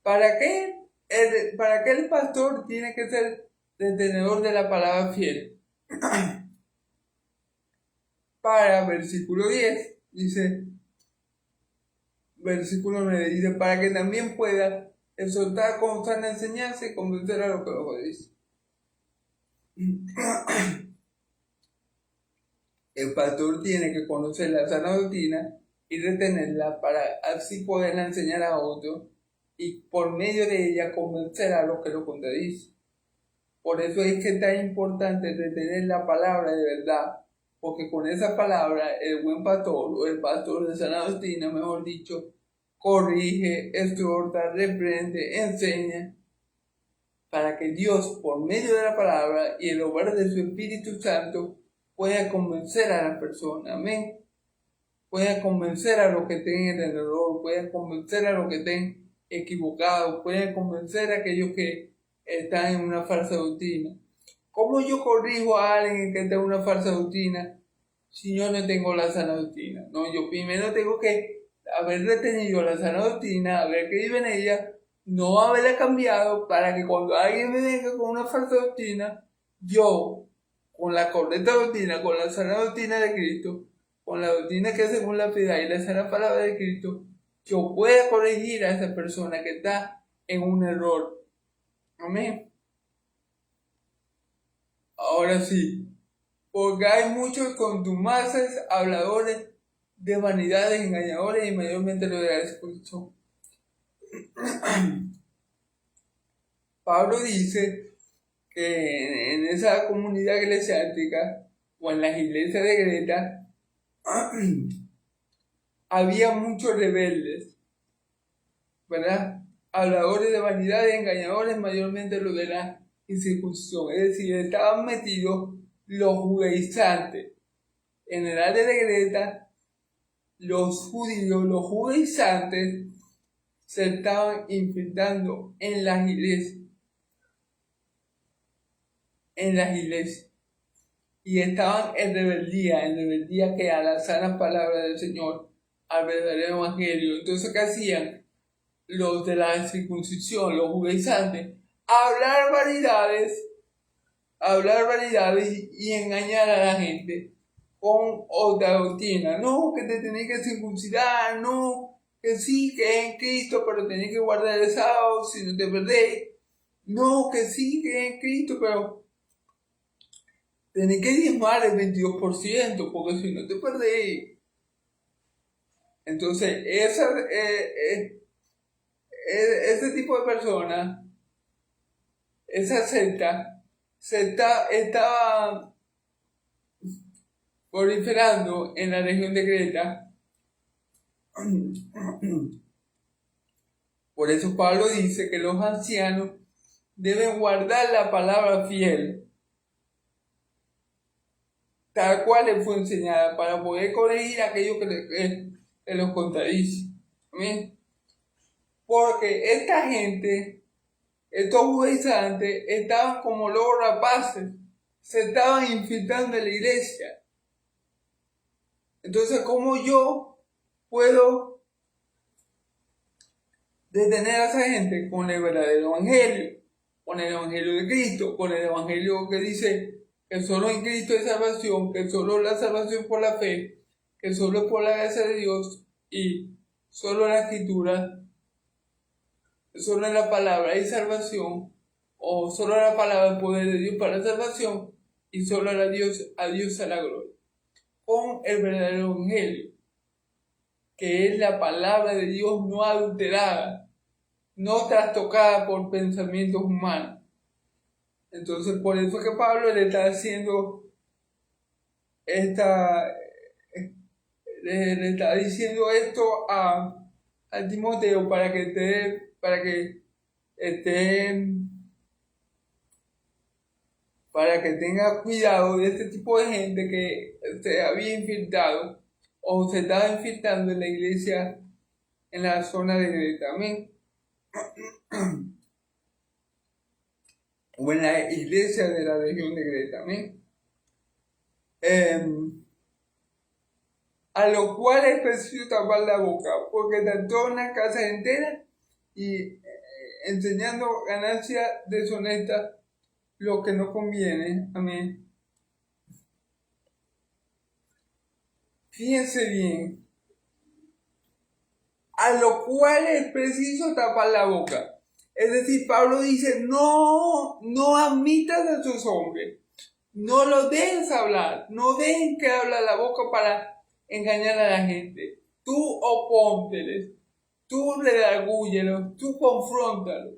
¿Para qué el pastor tiene que ser detenedor de la palabra fiel? Para, versículo 10, dice, versículo 9, dice, para que también pueda exhortar con sana enseñanza y convencer a los que lo obedecen. El pastor tiene que conocer la sana doctrina y retenerla para así poderla enseñar a otros y por medio de ella convencer a los que lo contradicen. Por eso es que es tan importante retener la palabra de verdad, porque con esa palabra el buen pastor o el pastor de sana doctrina, mejor dicho, corrige, exhorta, reprende, enseña, para que Dios, por medio de la palabra y el obrar de su Espíritu Santo, pueda convencer a la persona, amén. Pueda convencer a los que estén en el error, pueda convencer a los que estén equivocados, pueda convencer a aquellos que están en una falsa doctrina. ¿Cómo yo corrijo a alguien que está en una falsa doctrina si yo no tengo la sana doctrina? No, yo primero tengo que haber retenido la sana doctrina, haber creído en ella, no haberla cambiado, para que cuando alguien me venga con una falsa doctrina, yo, con la correcta doctrina, con la sana doctrina de Cristo, con la doctrina que es según la piedad y la sana palabra de Cristo, yo pueda corregir a esa persona que está en un error. Amén. Ahora sí, porque hay muchos contumaces, habladores de vanidades, engañadores y mayormente lo de la discusión. Pablo dice que en esa comunidad eclesiástica o en las iglesias de Greta había muchos rebeldes, ¿verdad? Habladores de vanidades, engañadores, mayormente lo de la incircuncisión. Es decir, estaban metidos los judaizantes. En el área de Greta, los judíos, los judaizantes, se estaban infiltrando en las iglesias. Y estaban en rebeldía que a la sana palabra del Señor, al verdadero evangelio. Entonces, ¿qué hacían? Los de la circuncisión, los judaizantes, hablar variedades y engañar a la gente con otra doctrina. No, que te tenés que circuncidar, no, que sí, que es en Cristo, pero tenés que guardar el sábado si no te perdés. No, que sí, que es en Cristo, pero tenés que diezmar el 22%, porque si no te perdés. Entonces, ese tipo de personas, esa secta, estaba proliferando en la región de Creta. Por eso Pablo dice que los ancianos deben guardar la palabra fiel, tal cual les fue enseñada, para poder corregir aquello que los contradice. ¿Amén? Porque esta gente, estos judaizantes, estaban como lobos rapaces, se estaban infiltrando en la iglesia. Entonces, ¿cómo yo puedo detener a esa gente? Con el verdadero evangelio, con el evangelio de Cristo, con el evangelio que dice que solo en Cristo hay salvación, que solo la salvación por la fe, que solo es por la gracia de Dios y solo la escritura, solo en la palabra hay salvación, o solo la palabra el poder de Dios para la salvación y solo a Dios a la gloria. Con el verdadero evangelio, que es la palabra de Dios no adulterada, no trastocada por pensamientos humanos. Entonces, por eso es que Pablo le está haciendo le está diciendo esto a Timoteo para que tenga cuidado de este tipo de gente que se había infiltrado o se estaba infiltrando en la iglesia en la zona de Creta. Amén. O en la iglesia de la región de Creta. Amén. A lo cual es preciso tapar la boca, porque trastornan casas enteras y enseñando ganancias deshonestas lo que no conviene. Amén. Fíjense bien. A lo cual es preciso tapar la boca. Es decir, Pablo dice, no admitas a sus hombres, no los dejes hablar, no dejen que hable la boca para engañar a la gente. Tú opónteles, tú redargúyelos, tú confróntalos.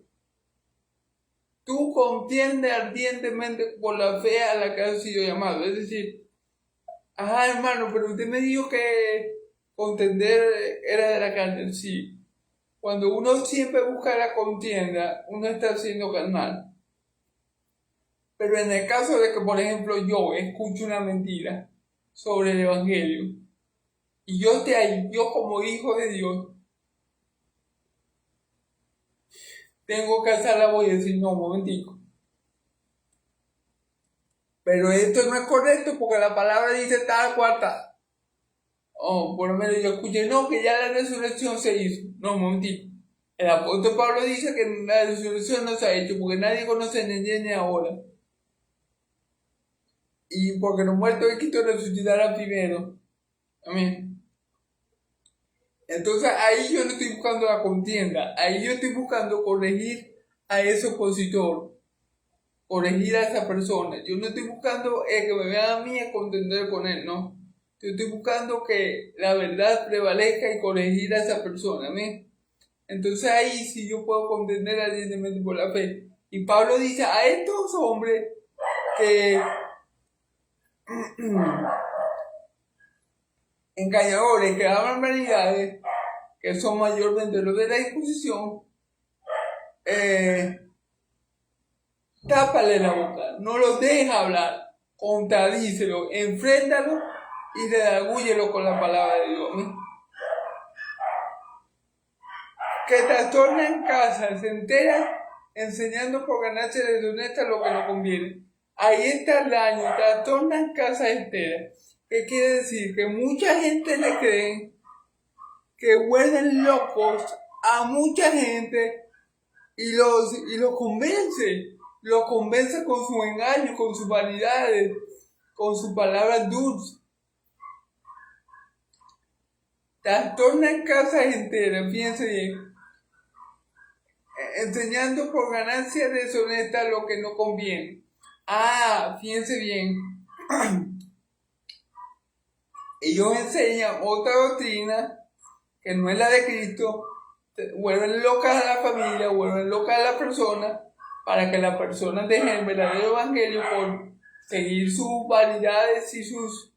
Tú contiende ardientemente por la fe a la que has sido llamado. Es decir, hermano, pero usted me dijo que contender era de la carne. Sí. Cuando uno siempre busca la contienda, uno está siendo carnal. Pero en el caso de que, por ejemplo, yo escucho una mentira sobre el evangelio, y yo como hijo de Dios, tengo que alzar la voz y decir, no, un momentico. Pero esto no es correcto porque la palabra dice tal cual tal. Por lo menos yo escuché, no, que ya la resurrección se hizo. No, un momentico. El apóstol Pablo dice que la resurrección no se ha hecho porque nadie conoce ni ayer ni ahora. Y porque los muertos de Cristo resucitarán primero. Amén. Entonces ahí yo no estoy buscando la contienda, ahí yo estoy buscando corregir a ese opositor, corregir a esa persona. Yo no estoy buscando que me vean a mí a contender con él, no. Yo estoy buscando que la verdad prevalezca y corregir a esa persona, amén. Entonces ahí sí yo puedo contender ardientemente por la fe. Y Pablo dice a estos hombres que engañadores, que hablan vanidades, que son mayormente los de la disposición, tápale la boca, no los dejes hablar, contradícelo, enfréntalo y redargúyelo con la palabra de Dios. Que trastornan casas enteras enseñando por ganancia deshonesta lo que no conviene. Ahí está el daño, trastornan casas enteras. ¿Qué quiere decir? Que mucha gente le cree, que vuelven locos a mucha gente y los convence con su engaño, con sus vanidades, con sus palabras dulces. Trastornan casas enteras, fíjense bien, enseñando por ganancia deshonesta lo que no conviene. Fíjense bien, ellos enseñan otra doctrina que no es la de Cristo, vuelven locas a la familia, vuelven locas a la persona, para que la persona deje el verdadero evangelio por seguir sus vanidades y sus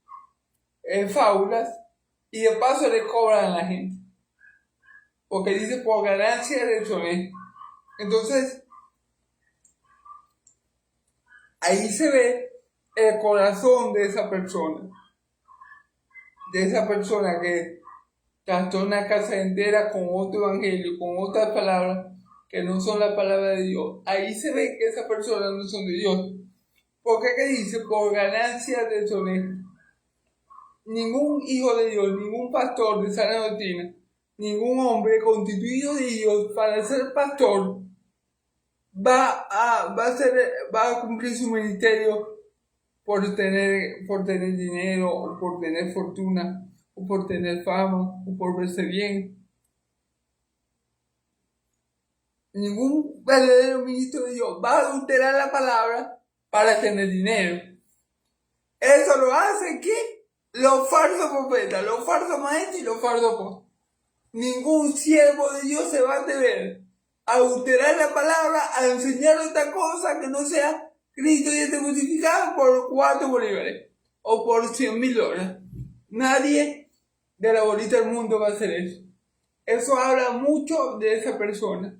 fábulas, y de paso le cobran a la gente, porque dice por ganancia deshonesta. Entonces, ahí se ve el corazón de esa persona que gastó una casa entera con otro evangelio, con otras palabras que no son la palabra de Dios. Ahí se ve que esas personas no son de Dios. ¿Por qué? ¿Qué dice? Por ganancias deshonestas. Ningún hijo de Dios, ningún pastor de sana doctrina, ningún hombre constituido de Dios para ser pastor va a cumplir su ministerio por tener dinero, o por tener fortuna, o por tener fama, o por verse bien. Ningún verdadero ministro de Dios va a adulterar la palabra para tener dinero. Eso lo hacen ¿qué? Los falsos profetas, los falsos maestros y los falsos apóstoles. Ningún siervo de Dios se va a atrever a adulterar la palabra, a enseñar otra cosa que no sea Cristo y este crucificado por 4 bolívares o por $100,000. Nadie de la bolita del mundo va a hacer eso. Eso habla mucho de esa persona.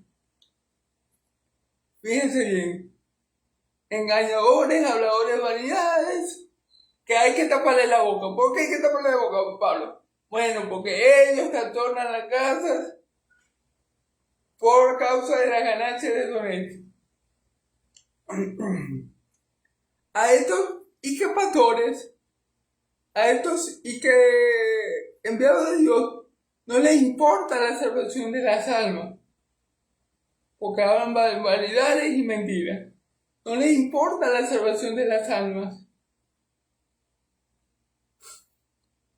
Fíjense bien. Engañadores, habladores de vanidades, que hay que taparle la boca. ¿Por qué hay que taparle la boca, Pablo? Bueno, porque ellos trastornan las casas por causa de las ganancias deshonestas. A estos y que pastores, a estos y que enviados de Dios, no les importa la salvación de las almas, porque hablan barbaridades y mentiras. No les importa la salvación de las almas.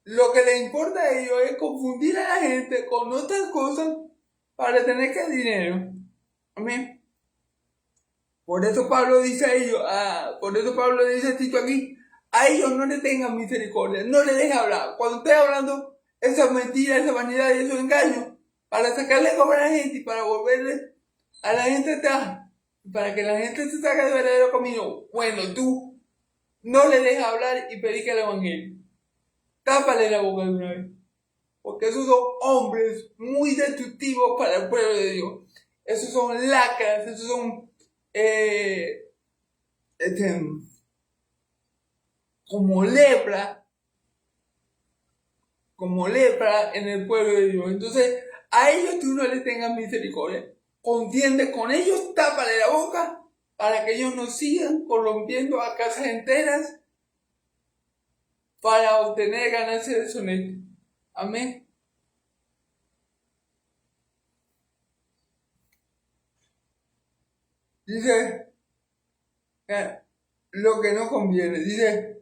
Lo que les importa a ellos es confundir a la gente con otras cosas para tener que dinero. Amén. Por eso Pablo dice a ellos, por eso Pablo dice a Tito aquí, a ellos no le tengan misericordia, no le dejen hablar. Cuando esté hablando esas mentiras, esa vanidad y esos engaños, para sacarle cobra a la gente y para volverle a la gente atrás, para que la gente se saque del verdadero camino, bueno, tú no le dejes hablar y predica el evangelio. Tápale la boca de una vez. Porque esos son hombres muy destructivos para el pueblo de Dios. Esos son lacras, esos son como lepra en el pueblo de Dios. Entonces, a ellos tú no les tengas misericordia. Contiende con ellos, tápale la boca para que ellos no sigan corrompiendo a casas enteras para obtener ganancias deshonestas. Amén. Dice lo que no conviene. Dice,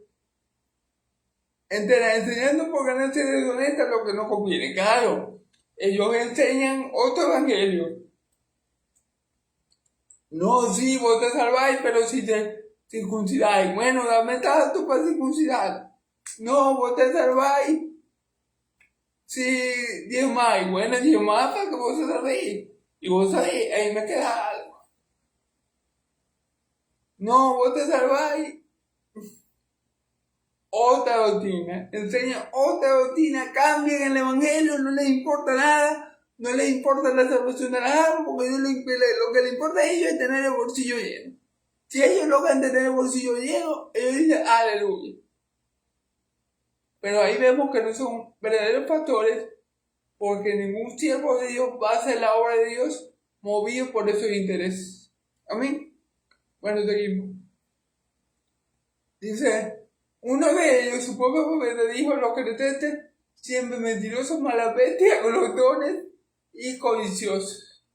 enseñando por ganancias deshonestas lo que no conviene. Claro, ellos enseñan otro evangelio. No, sí, vos te salváis, pero si te circuncidáis. Bueno, dame tanto para circuncidar. No, vos te salváis. Si diezmáis, bueno, diezmáis para que vos te salvéis. Y vos sabéis, ahí me queda algo. No, vos te salváis. Otra doctrina, enseña otra doctrina, cambian el evangelio, no les importa nada, no les importa la salvación de las almas, porque lo que les importa a ellos es tener el bolsillo lleno. Si ellos logran tener el bolsillo lleno, ellos dicen aleluya. Pero ahí vemos que no son verdaderos pastores, porque ningún siervo de Dios va a hacer la obra de Dios movido por esos intereses. Amén. Bueno, seguimos. Dice, uno de ellos, su propio profeta, dijo a los cretenses, siempre mentirosos, malas bestias, glotones y codiciosos.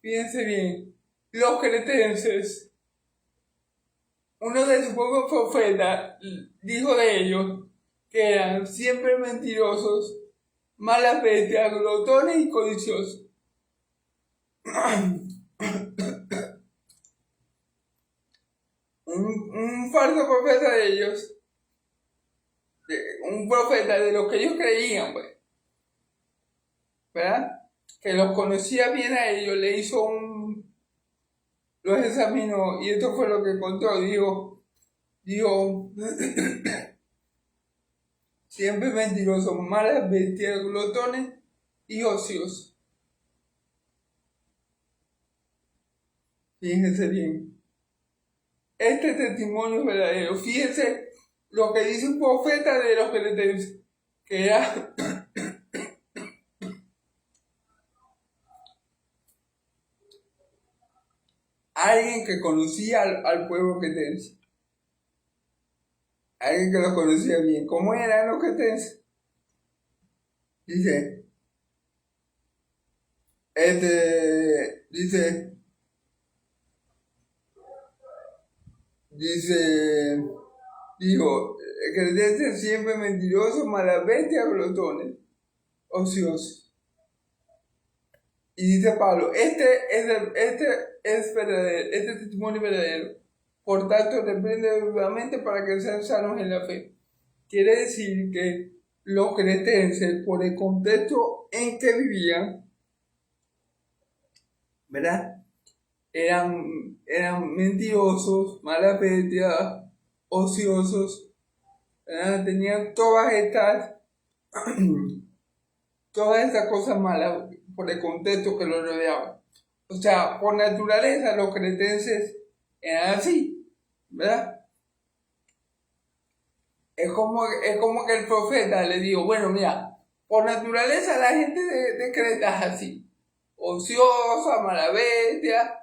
Fíjense bien, los cretenses, uno de sus propios profetas dijo de ellos que eran siempre mentirosos, malas bestias, glotones y codiciosos. Un falso profeta de ellos, un profeta de los que ellos creían, pues, ¿verdad? Que los conocía bien a ellos, los examinó, y esto fue lo que contó, dijo, siempre mentirosos, malas bestias, glotones y ociosos. Fíjense bien. este testimonio es verdadero. Fíjense lo que dice un profeta de los cretenses, que era alguien que conocía al pueblo cretense, alguien que lo conocía bien. ¿Cómo eran los cretenses? Dice, dice, dijo, el cretense siempre mentiroso, mala bestia, glotones, ociosos. Y dice Pablo, este es verdadero, este testimonio es verdadero. Por tanto, reprende duramente para que sean sanos en la fe. Quiere decir que los cretenses, por el contexto en que vivían, ¿verdad? Eran mentirosos, mala bestias, ociosos, ¿verdad? Tenían todas estas cosas malas por el contexto que los rodeaba. O sea, por naturaleza los cretenses eran así, ¿verdad? Es como que el profeta le dijo, bueno, mira, por naturaleza la gente de Creta es así, ociosa, mala bestia,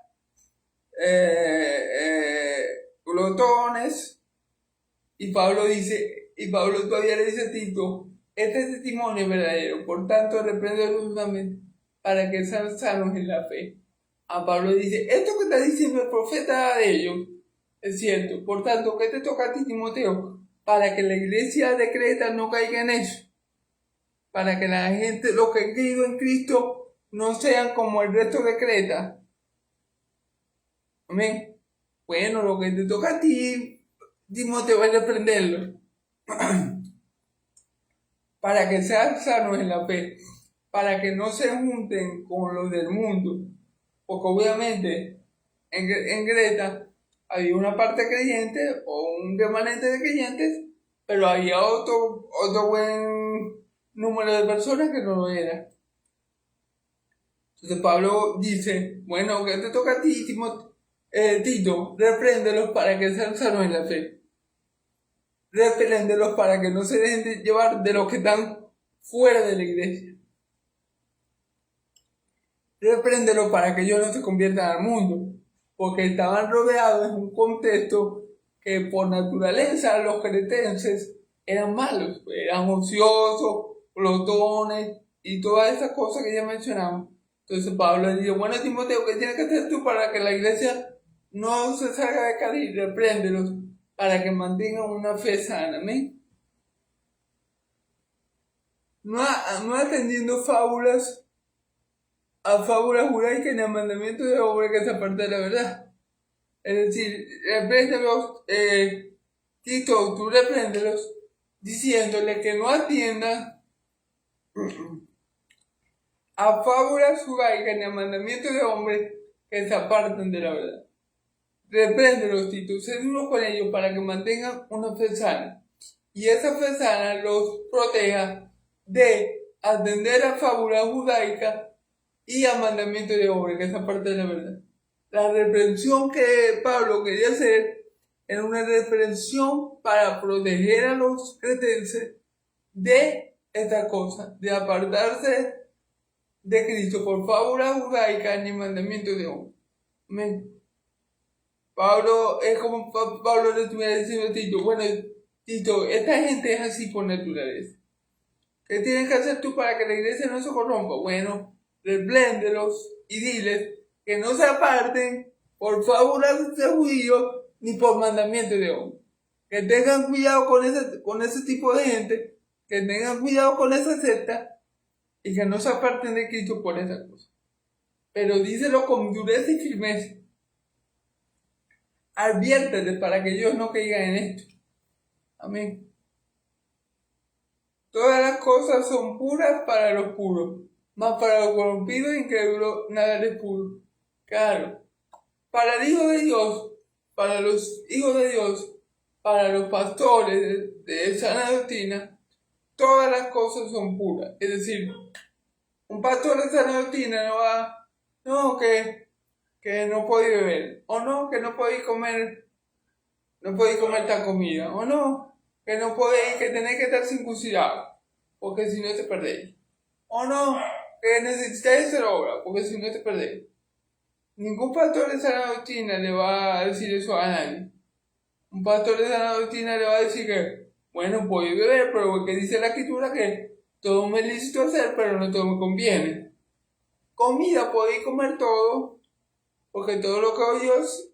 glotones, y Pablo todavía le dice a Tito, este testimonio es verdadero, por tanto reprende rudamente para que sean sanos en la fe. A Pablo dice, esto que está diciendo el profeta de ellos es cierto, por tanto, ¿qué te toca a ti, Timoteo? Para que la iglesia de Creta no caiga en eso, para que la gente, los que han creído en Cristo, no sean como el resto de Creta. Amén. Bueno, lo que te toca a ti, Timoteo, es reprenderlo. Para que sean sanos en la fe, para que no se junten con los del mundo, porque obviamente en Creta había una parte creyente o un remanente de creyentes, pero había otro buen número de personas que no lo eran. Entonces Pablo dice, bueno, ¿qué te toca a ti, Tito? Repréndelos para que sean sanos en la fe. Repréndelos para que no se dejen de llevar de los que están fuera de la iglesia. Repréndelos para que ellos no se conviertan al mundo, porque estaban rodeados en un contexto que por naturaleza los cretenses eran malos, eran ociosos, glotones y todas esas cosas que ya mencionamos. Entonces Pablo le dijo, bueno, Timoteo, ¿qué tienes que hacer tú para que la iglesia no se salga de carril? Repréndelos para que mantengan una fe sana, ¿amén? No atendiendo fábulas judaicas ni a mandamientos de obra que se aparta de la verdad. Es decir, repréndelos, Tito, tú repréndelos diciéndole que no atiendan a fábulas judaicas ni a mandamientos de hombres que se apartan de la verdad. Repréndelos, Tito, sé duro con ellos para que mantengan una fe sana. Y esa fe sana los proteja de atender a fábulas judaicas y a mandamientos de hombres que se apartan de la verdad. La reprensión que Pablo quería hacer era una reprensión para proteger a los cretenses de esta cosa, de apartarse de Cristo por fábulas judaicas ni mandamientos de hombres. Amén. Pablo es como Pablo le estuviera diciendo a Tito, bueno, Tito, esta gente es así por naturaleza. ¿Qué tienes que hacer tú para que la iglesia no se corrompa? Bueno, repréndelos y diles que no se aparten por fábulas de judíos ni por mandamientos de hombres. Que tengan cuidado con ese tipo de gente, que tengan cuidado con esa secta y que no se aparten de Cristo por esa cosa. Pero díselo con dureza y firmeza. Adviértete para que ellos no caigan en esto. Amén. Todas las cosas son puras para los puros, mas para los corrompidos e incrédulos nada es puro. Claro, para el Hijo de Dios, para los hijos de Dios, para los pastores de sana doctrina, todas las cosas son puras. Es decir, un pastor de sana doctrina no va, no, que no podéis beber, o no, que no podéis comer no podéis comer tal comida, o no, que no podéis, que tenéis que estar circuncidados, porque si no te perdéis, o no, que necesitáis hacer obra, porque si no te perdéis. Ningún pastor de sana doctrina le va a decir eso a nadie. Un pastor de sana doctrina le va a decir que, bueno, podéis beber, pero que dice la escritura que todo me es lícito hacer, pero no todo me conviene. Comida podéis comer todo, porque todo lo que hago Dios,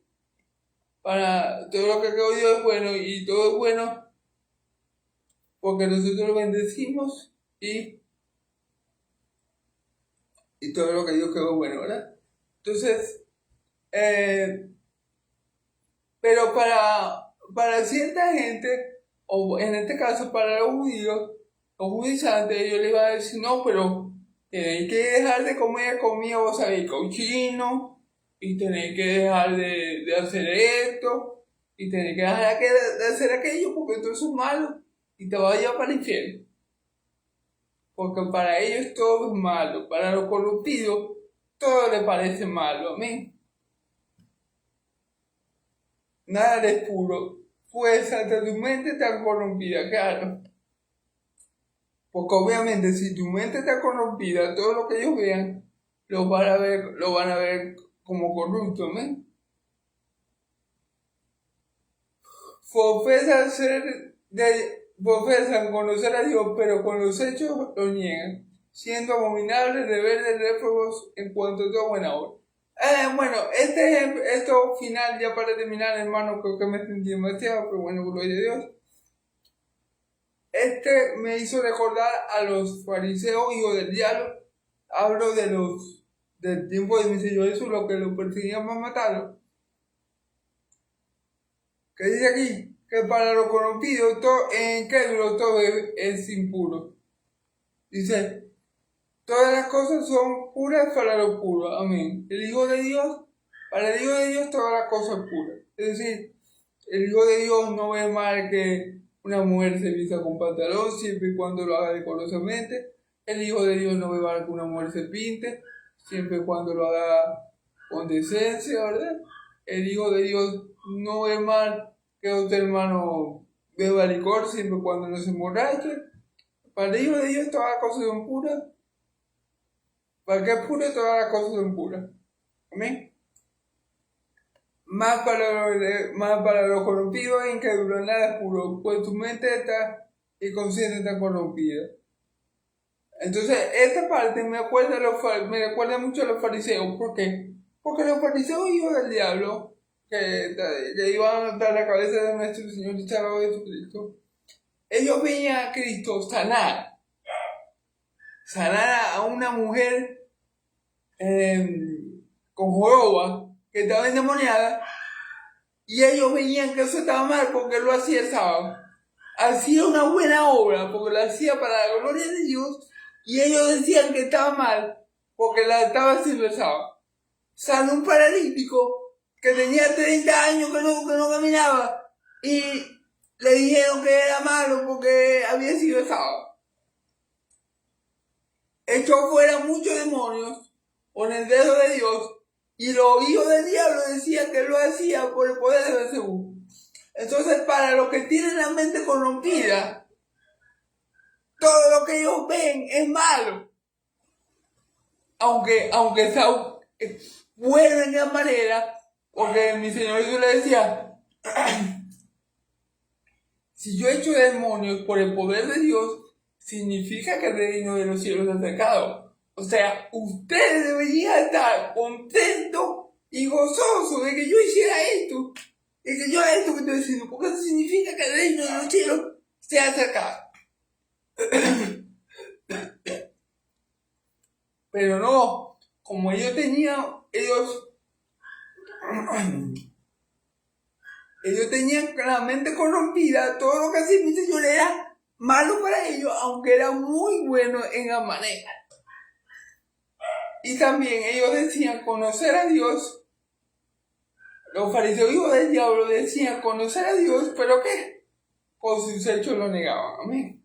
todo lo que hago Dios es bueno, y todo es bueno porque nosotros lo bendecimos y todo lo que Dios creó es bueno, ¿verdad? Entonces, pero para cierta gente, o en este caso para los judaizantes, ellos les van a decir, no, pero tenéis que dejar de comer comida, vos sabéis, cochino, y tenéis que dejar de hacer esto, y tenéis que dejar de hacer aquello, porque todo eso es malo, y te va a llevar para el infierno. Porque para ellos todo es malo, para los corrompidos todo les parece malo, amén. Nada es puro, pues hasta tu mente está corrompida, claro. Porque obviamente si tu mente está corrompida, todo lo que ellos vean, lo van a ver como corrupto, amén. Profesan conocer a Dios, pero con los hechos lo niegan, siendo abominables, rebeldes, réprobos en cuanto a toda buena obra. Bueno, esto final, ya para terminar, hermano, creo que me extendí demasiado, pero bueno, gloria a Dios. Me hizo recordar a los fariseos, hijos del diablo. Hablo del tiempo de mi Señor Jesús, los que lo perseguían para matarlo. ¿Qué dice aquí? Que para los corrompidos, en incrédulos, todo es impuro. Dice, todas las cosas son puras para los puros. Amén. Para el Hijo de Dios, todas las cosas son puras. Es decir, el Hijo de Dios no ve mal que una mujer se vista con pantalón siempre y cuando lo haga decorosamente. El Hijo de Dios no ve mal que una mujer se pinte siempre y cuando lo haga con decencia, ¿verdad? El Hijo de Dios no ve mal que otro hermano beba licor siempre y cuando no se emborrache. Para el Hijo de Dios todas las cosas son puras. Para que es puro, todas las cosas son puras. Amén. Más para los corrompidos e incrédulos nada es puro, pues tu mente está y consciente está corrompida. Entonces, esta parte me recuerda mucho a los fariseos. ¿Por qué? Porque los fariseos, hijos del diablo, que iban a dar la cabeza de nuestro Señor y Salvador Jesucristo, ellos veían a Cristo sanar a una mujer con joroba que estaba endemoniada, y ellos veían que eso estaba mal porque lo hacía el sábado. Hacía una buena obra porque lo hacía para la gloria de Dios, y ellos decían que estaba mal porque la estaba haciendo el sábado. Sanó un paralítico que tenía 30 años que no caminaba, y le dijeron que era malo porque había sido el sábado. Echó fuera muchos demonios con el dedo de Dios, y los hijos del diablo decían que lo hacía por el poder de Belzebú. Entonces, para los que tienen la mente corrompida, todo lo que ellos ven es malo. Aunque sea bueno en gran manera, porque mi Señor Jesús le decía, si yo echo demonios por el poder de Dios, significa que el reino de los cielos se ha acercado. O sea, ustedes deberían estar contentos y gozosos de que yo hiciera esto, de que yo haga esto que estoy diciendo, porque eso significa que el reino de los cielos se ha acercado. Pero no, como ellos tenían la mente corrompida, todo lo que hacía mi Señor era malo para ellos, aunque era muy bueno en la manera. Y también ellos decían conocer a Dios. Los fariseos, hijos del diablo, decían conocer a Dios, pero ¿qué? Con sus hechos lo negaban. Amén.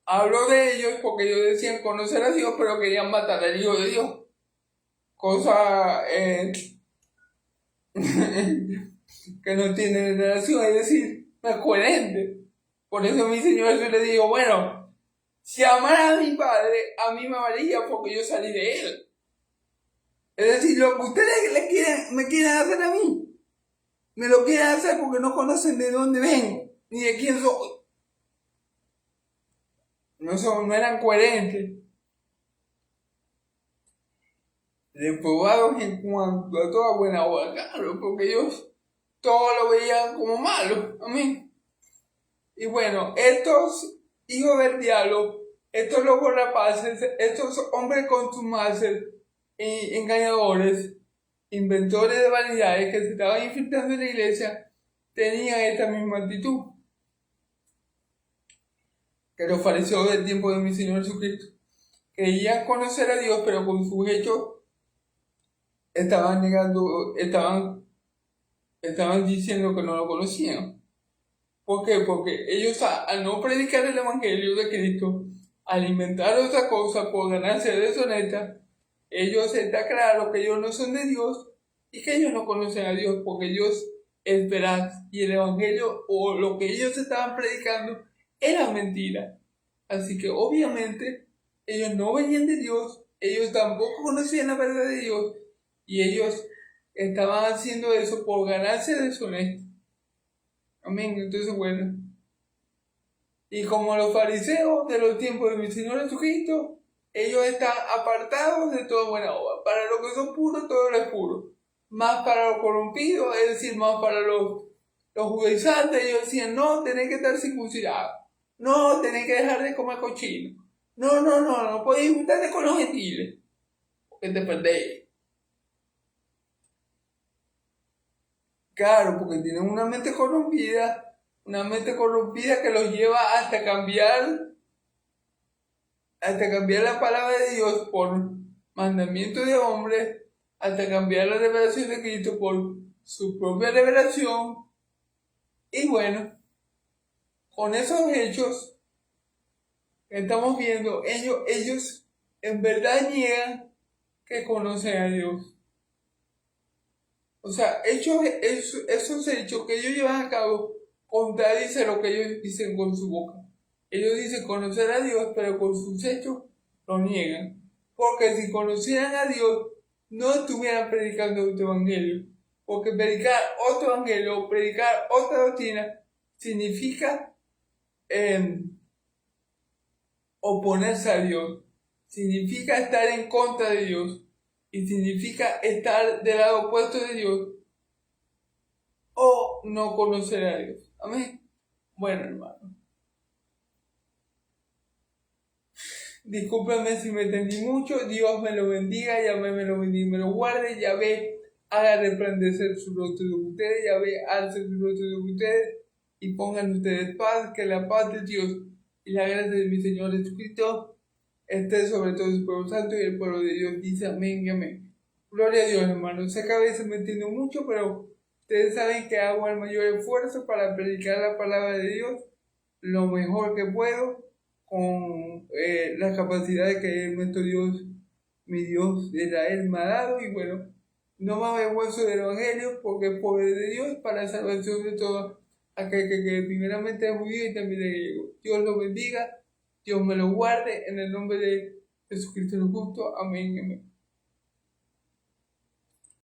Hablo de ellos porque ellos decían conocer a Dios, pero querían matar al Hijo de Dios. Cosa que no tiene relación, es decir, no es coherente. Por eso mi Señor Jesús le dijo, bueno, si amara a mi Padre, a mí me amaría porque yo salí de Él. Es decir, lo que ustedes me quieren hacer a mí, me lo quieren hacer porque no conocen de dónde vengo, ni de quién soy. No eran coherentes. Reprobados en cuanto a toda buena obra, claro, porque ellos todo lo veían como malo. Amén. Y bueno, estos hijos del diablo, estos locos rapaces, estos hombres contumaces y engañadores, inventores de vanidades que se estaban infiltrando en la iglesia, tenían esta misma actitud que los fariseos del tiempo de mi Señor Jesucristo. Creían conocer a Dios, pero con sus hechos estaban negando, estaban diciendo que no lo conocían. ¿Por qué? Porque ellos al no predicar el evangelio de Cristo, al inventar otra cosa por ganancia deshonesta, ellos está claro que ellos no son de Dios y que ellos no conocen a Dios porque Dios es veraz y el evangelio o lo que ellos estaban predicando era mentira. Así que obviamente ellos no venían de Dios, ellos tampoco conocían la verdad de Dios y ellos estaban haciendo eso por ganancia deshonesta. Amén. Entonces, bueno. Y como los fariseos de los tiempos de mi Señor Jesucristo, ellos están apartados de toda buena obra. Para los que son puros, todo lo es puro. Más para los corrompidos, es decir, más para los judaizantes, ellos decían, no, tenés que estar circuncidados. No, tenés que dejar de comer cochino. No podéis juntarte con los gentiles. Porque te perdéis. Claro, porque tienen una mente corrompida que los lleva hasta cambiar la palabra de Dios por mandamiento de hombres, hasta cambiar la revelación de Cristo por su propia revelación. Y bueno, con esos hechos que estamos viendo, ellos en verdad niegan que conocen a Dios. O sea, esos hechos que ellos llevan a cabo contradicen lo que ellos dicen con su boca. Ellos dicen conocer a Dios, pero con sus hechos lo niegan. Porque si conocieran a Dios, no estuvieran predicando otro evangelio. Porque predicar otro evangelio o predicar otra doctrina significa oponerse a Dios. Significa estar en contra de Dios. Y significa estar del lado opuesto de Dios o no conocer a Dios. Amén. Bueno, hermano. Discúlpame si me entendí mucho. Dios me lo bendiga. Yahvé me lo bendiga y me lo guarde. Yahvé haga resplandecer su rostro de ustedes. Yahvé alce su rostro de ustedes y pongan ustedes paz. Que la paz de Dios y la gracia de mi Señor Jesucristo esté sobre todo el pueblo santo y el pueblo de Dios dice amén y amén. Gloria a Dios, hermano. Sé que a veces me entiendo mucho, pero ustedes saben que hago el mayor esfuerzo para predicar la palabra de Dios lo mejor que puedo con las capacidades que nuestro Dios, mi Dios de Israel me ha dado. Y bueno, no me avergüenzo del Evangelio porque es poder de Dios para la salvación de todo aquel que primeramente es judío y también es griego. Dios lo bendiga. Dios me lo guarde en el nombre de Jesucristo el justo. Amén. Amén.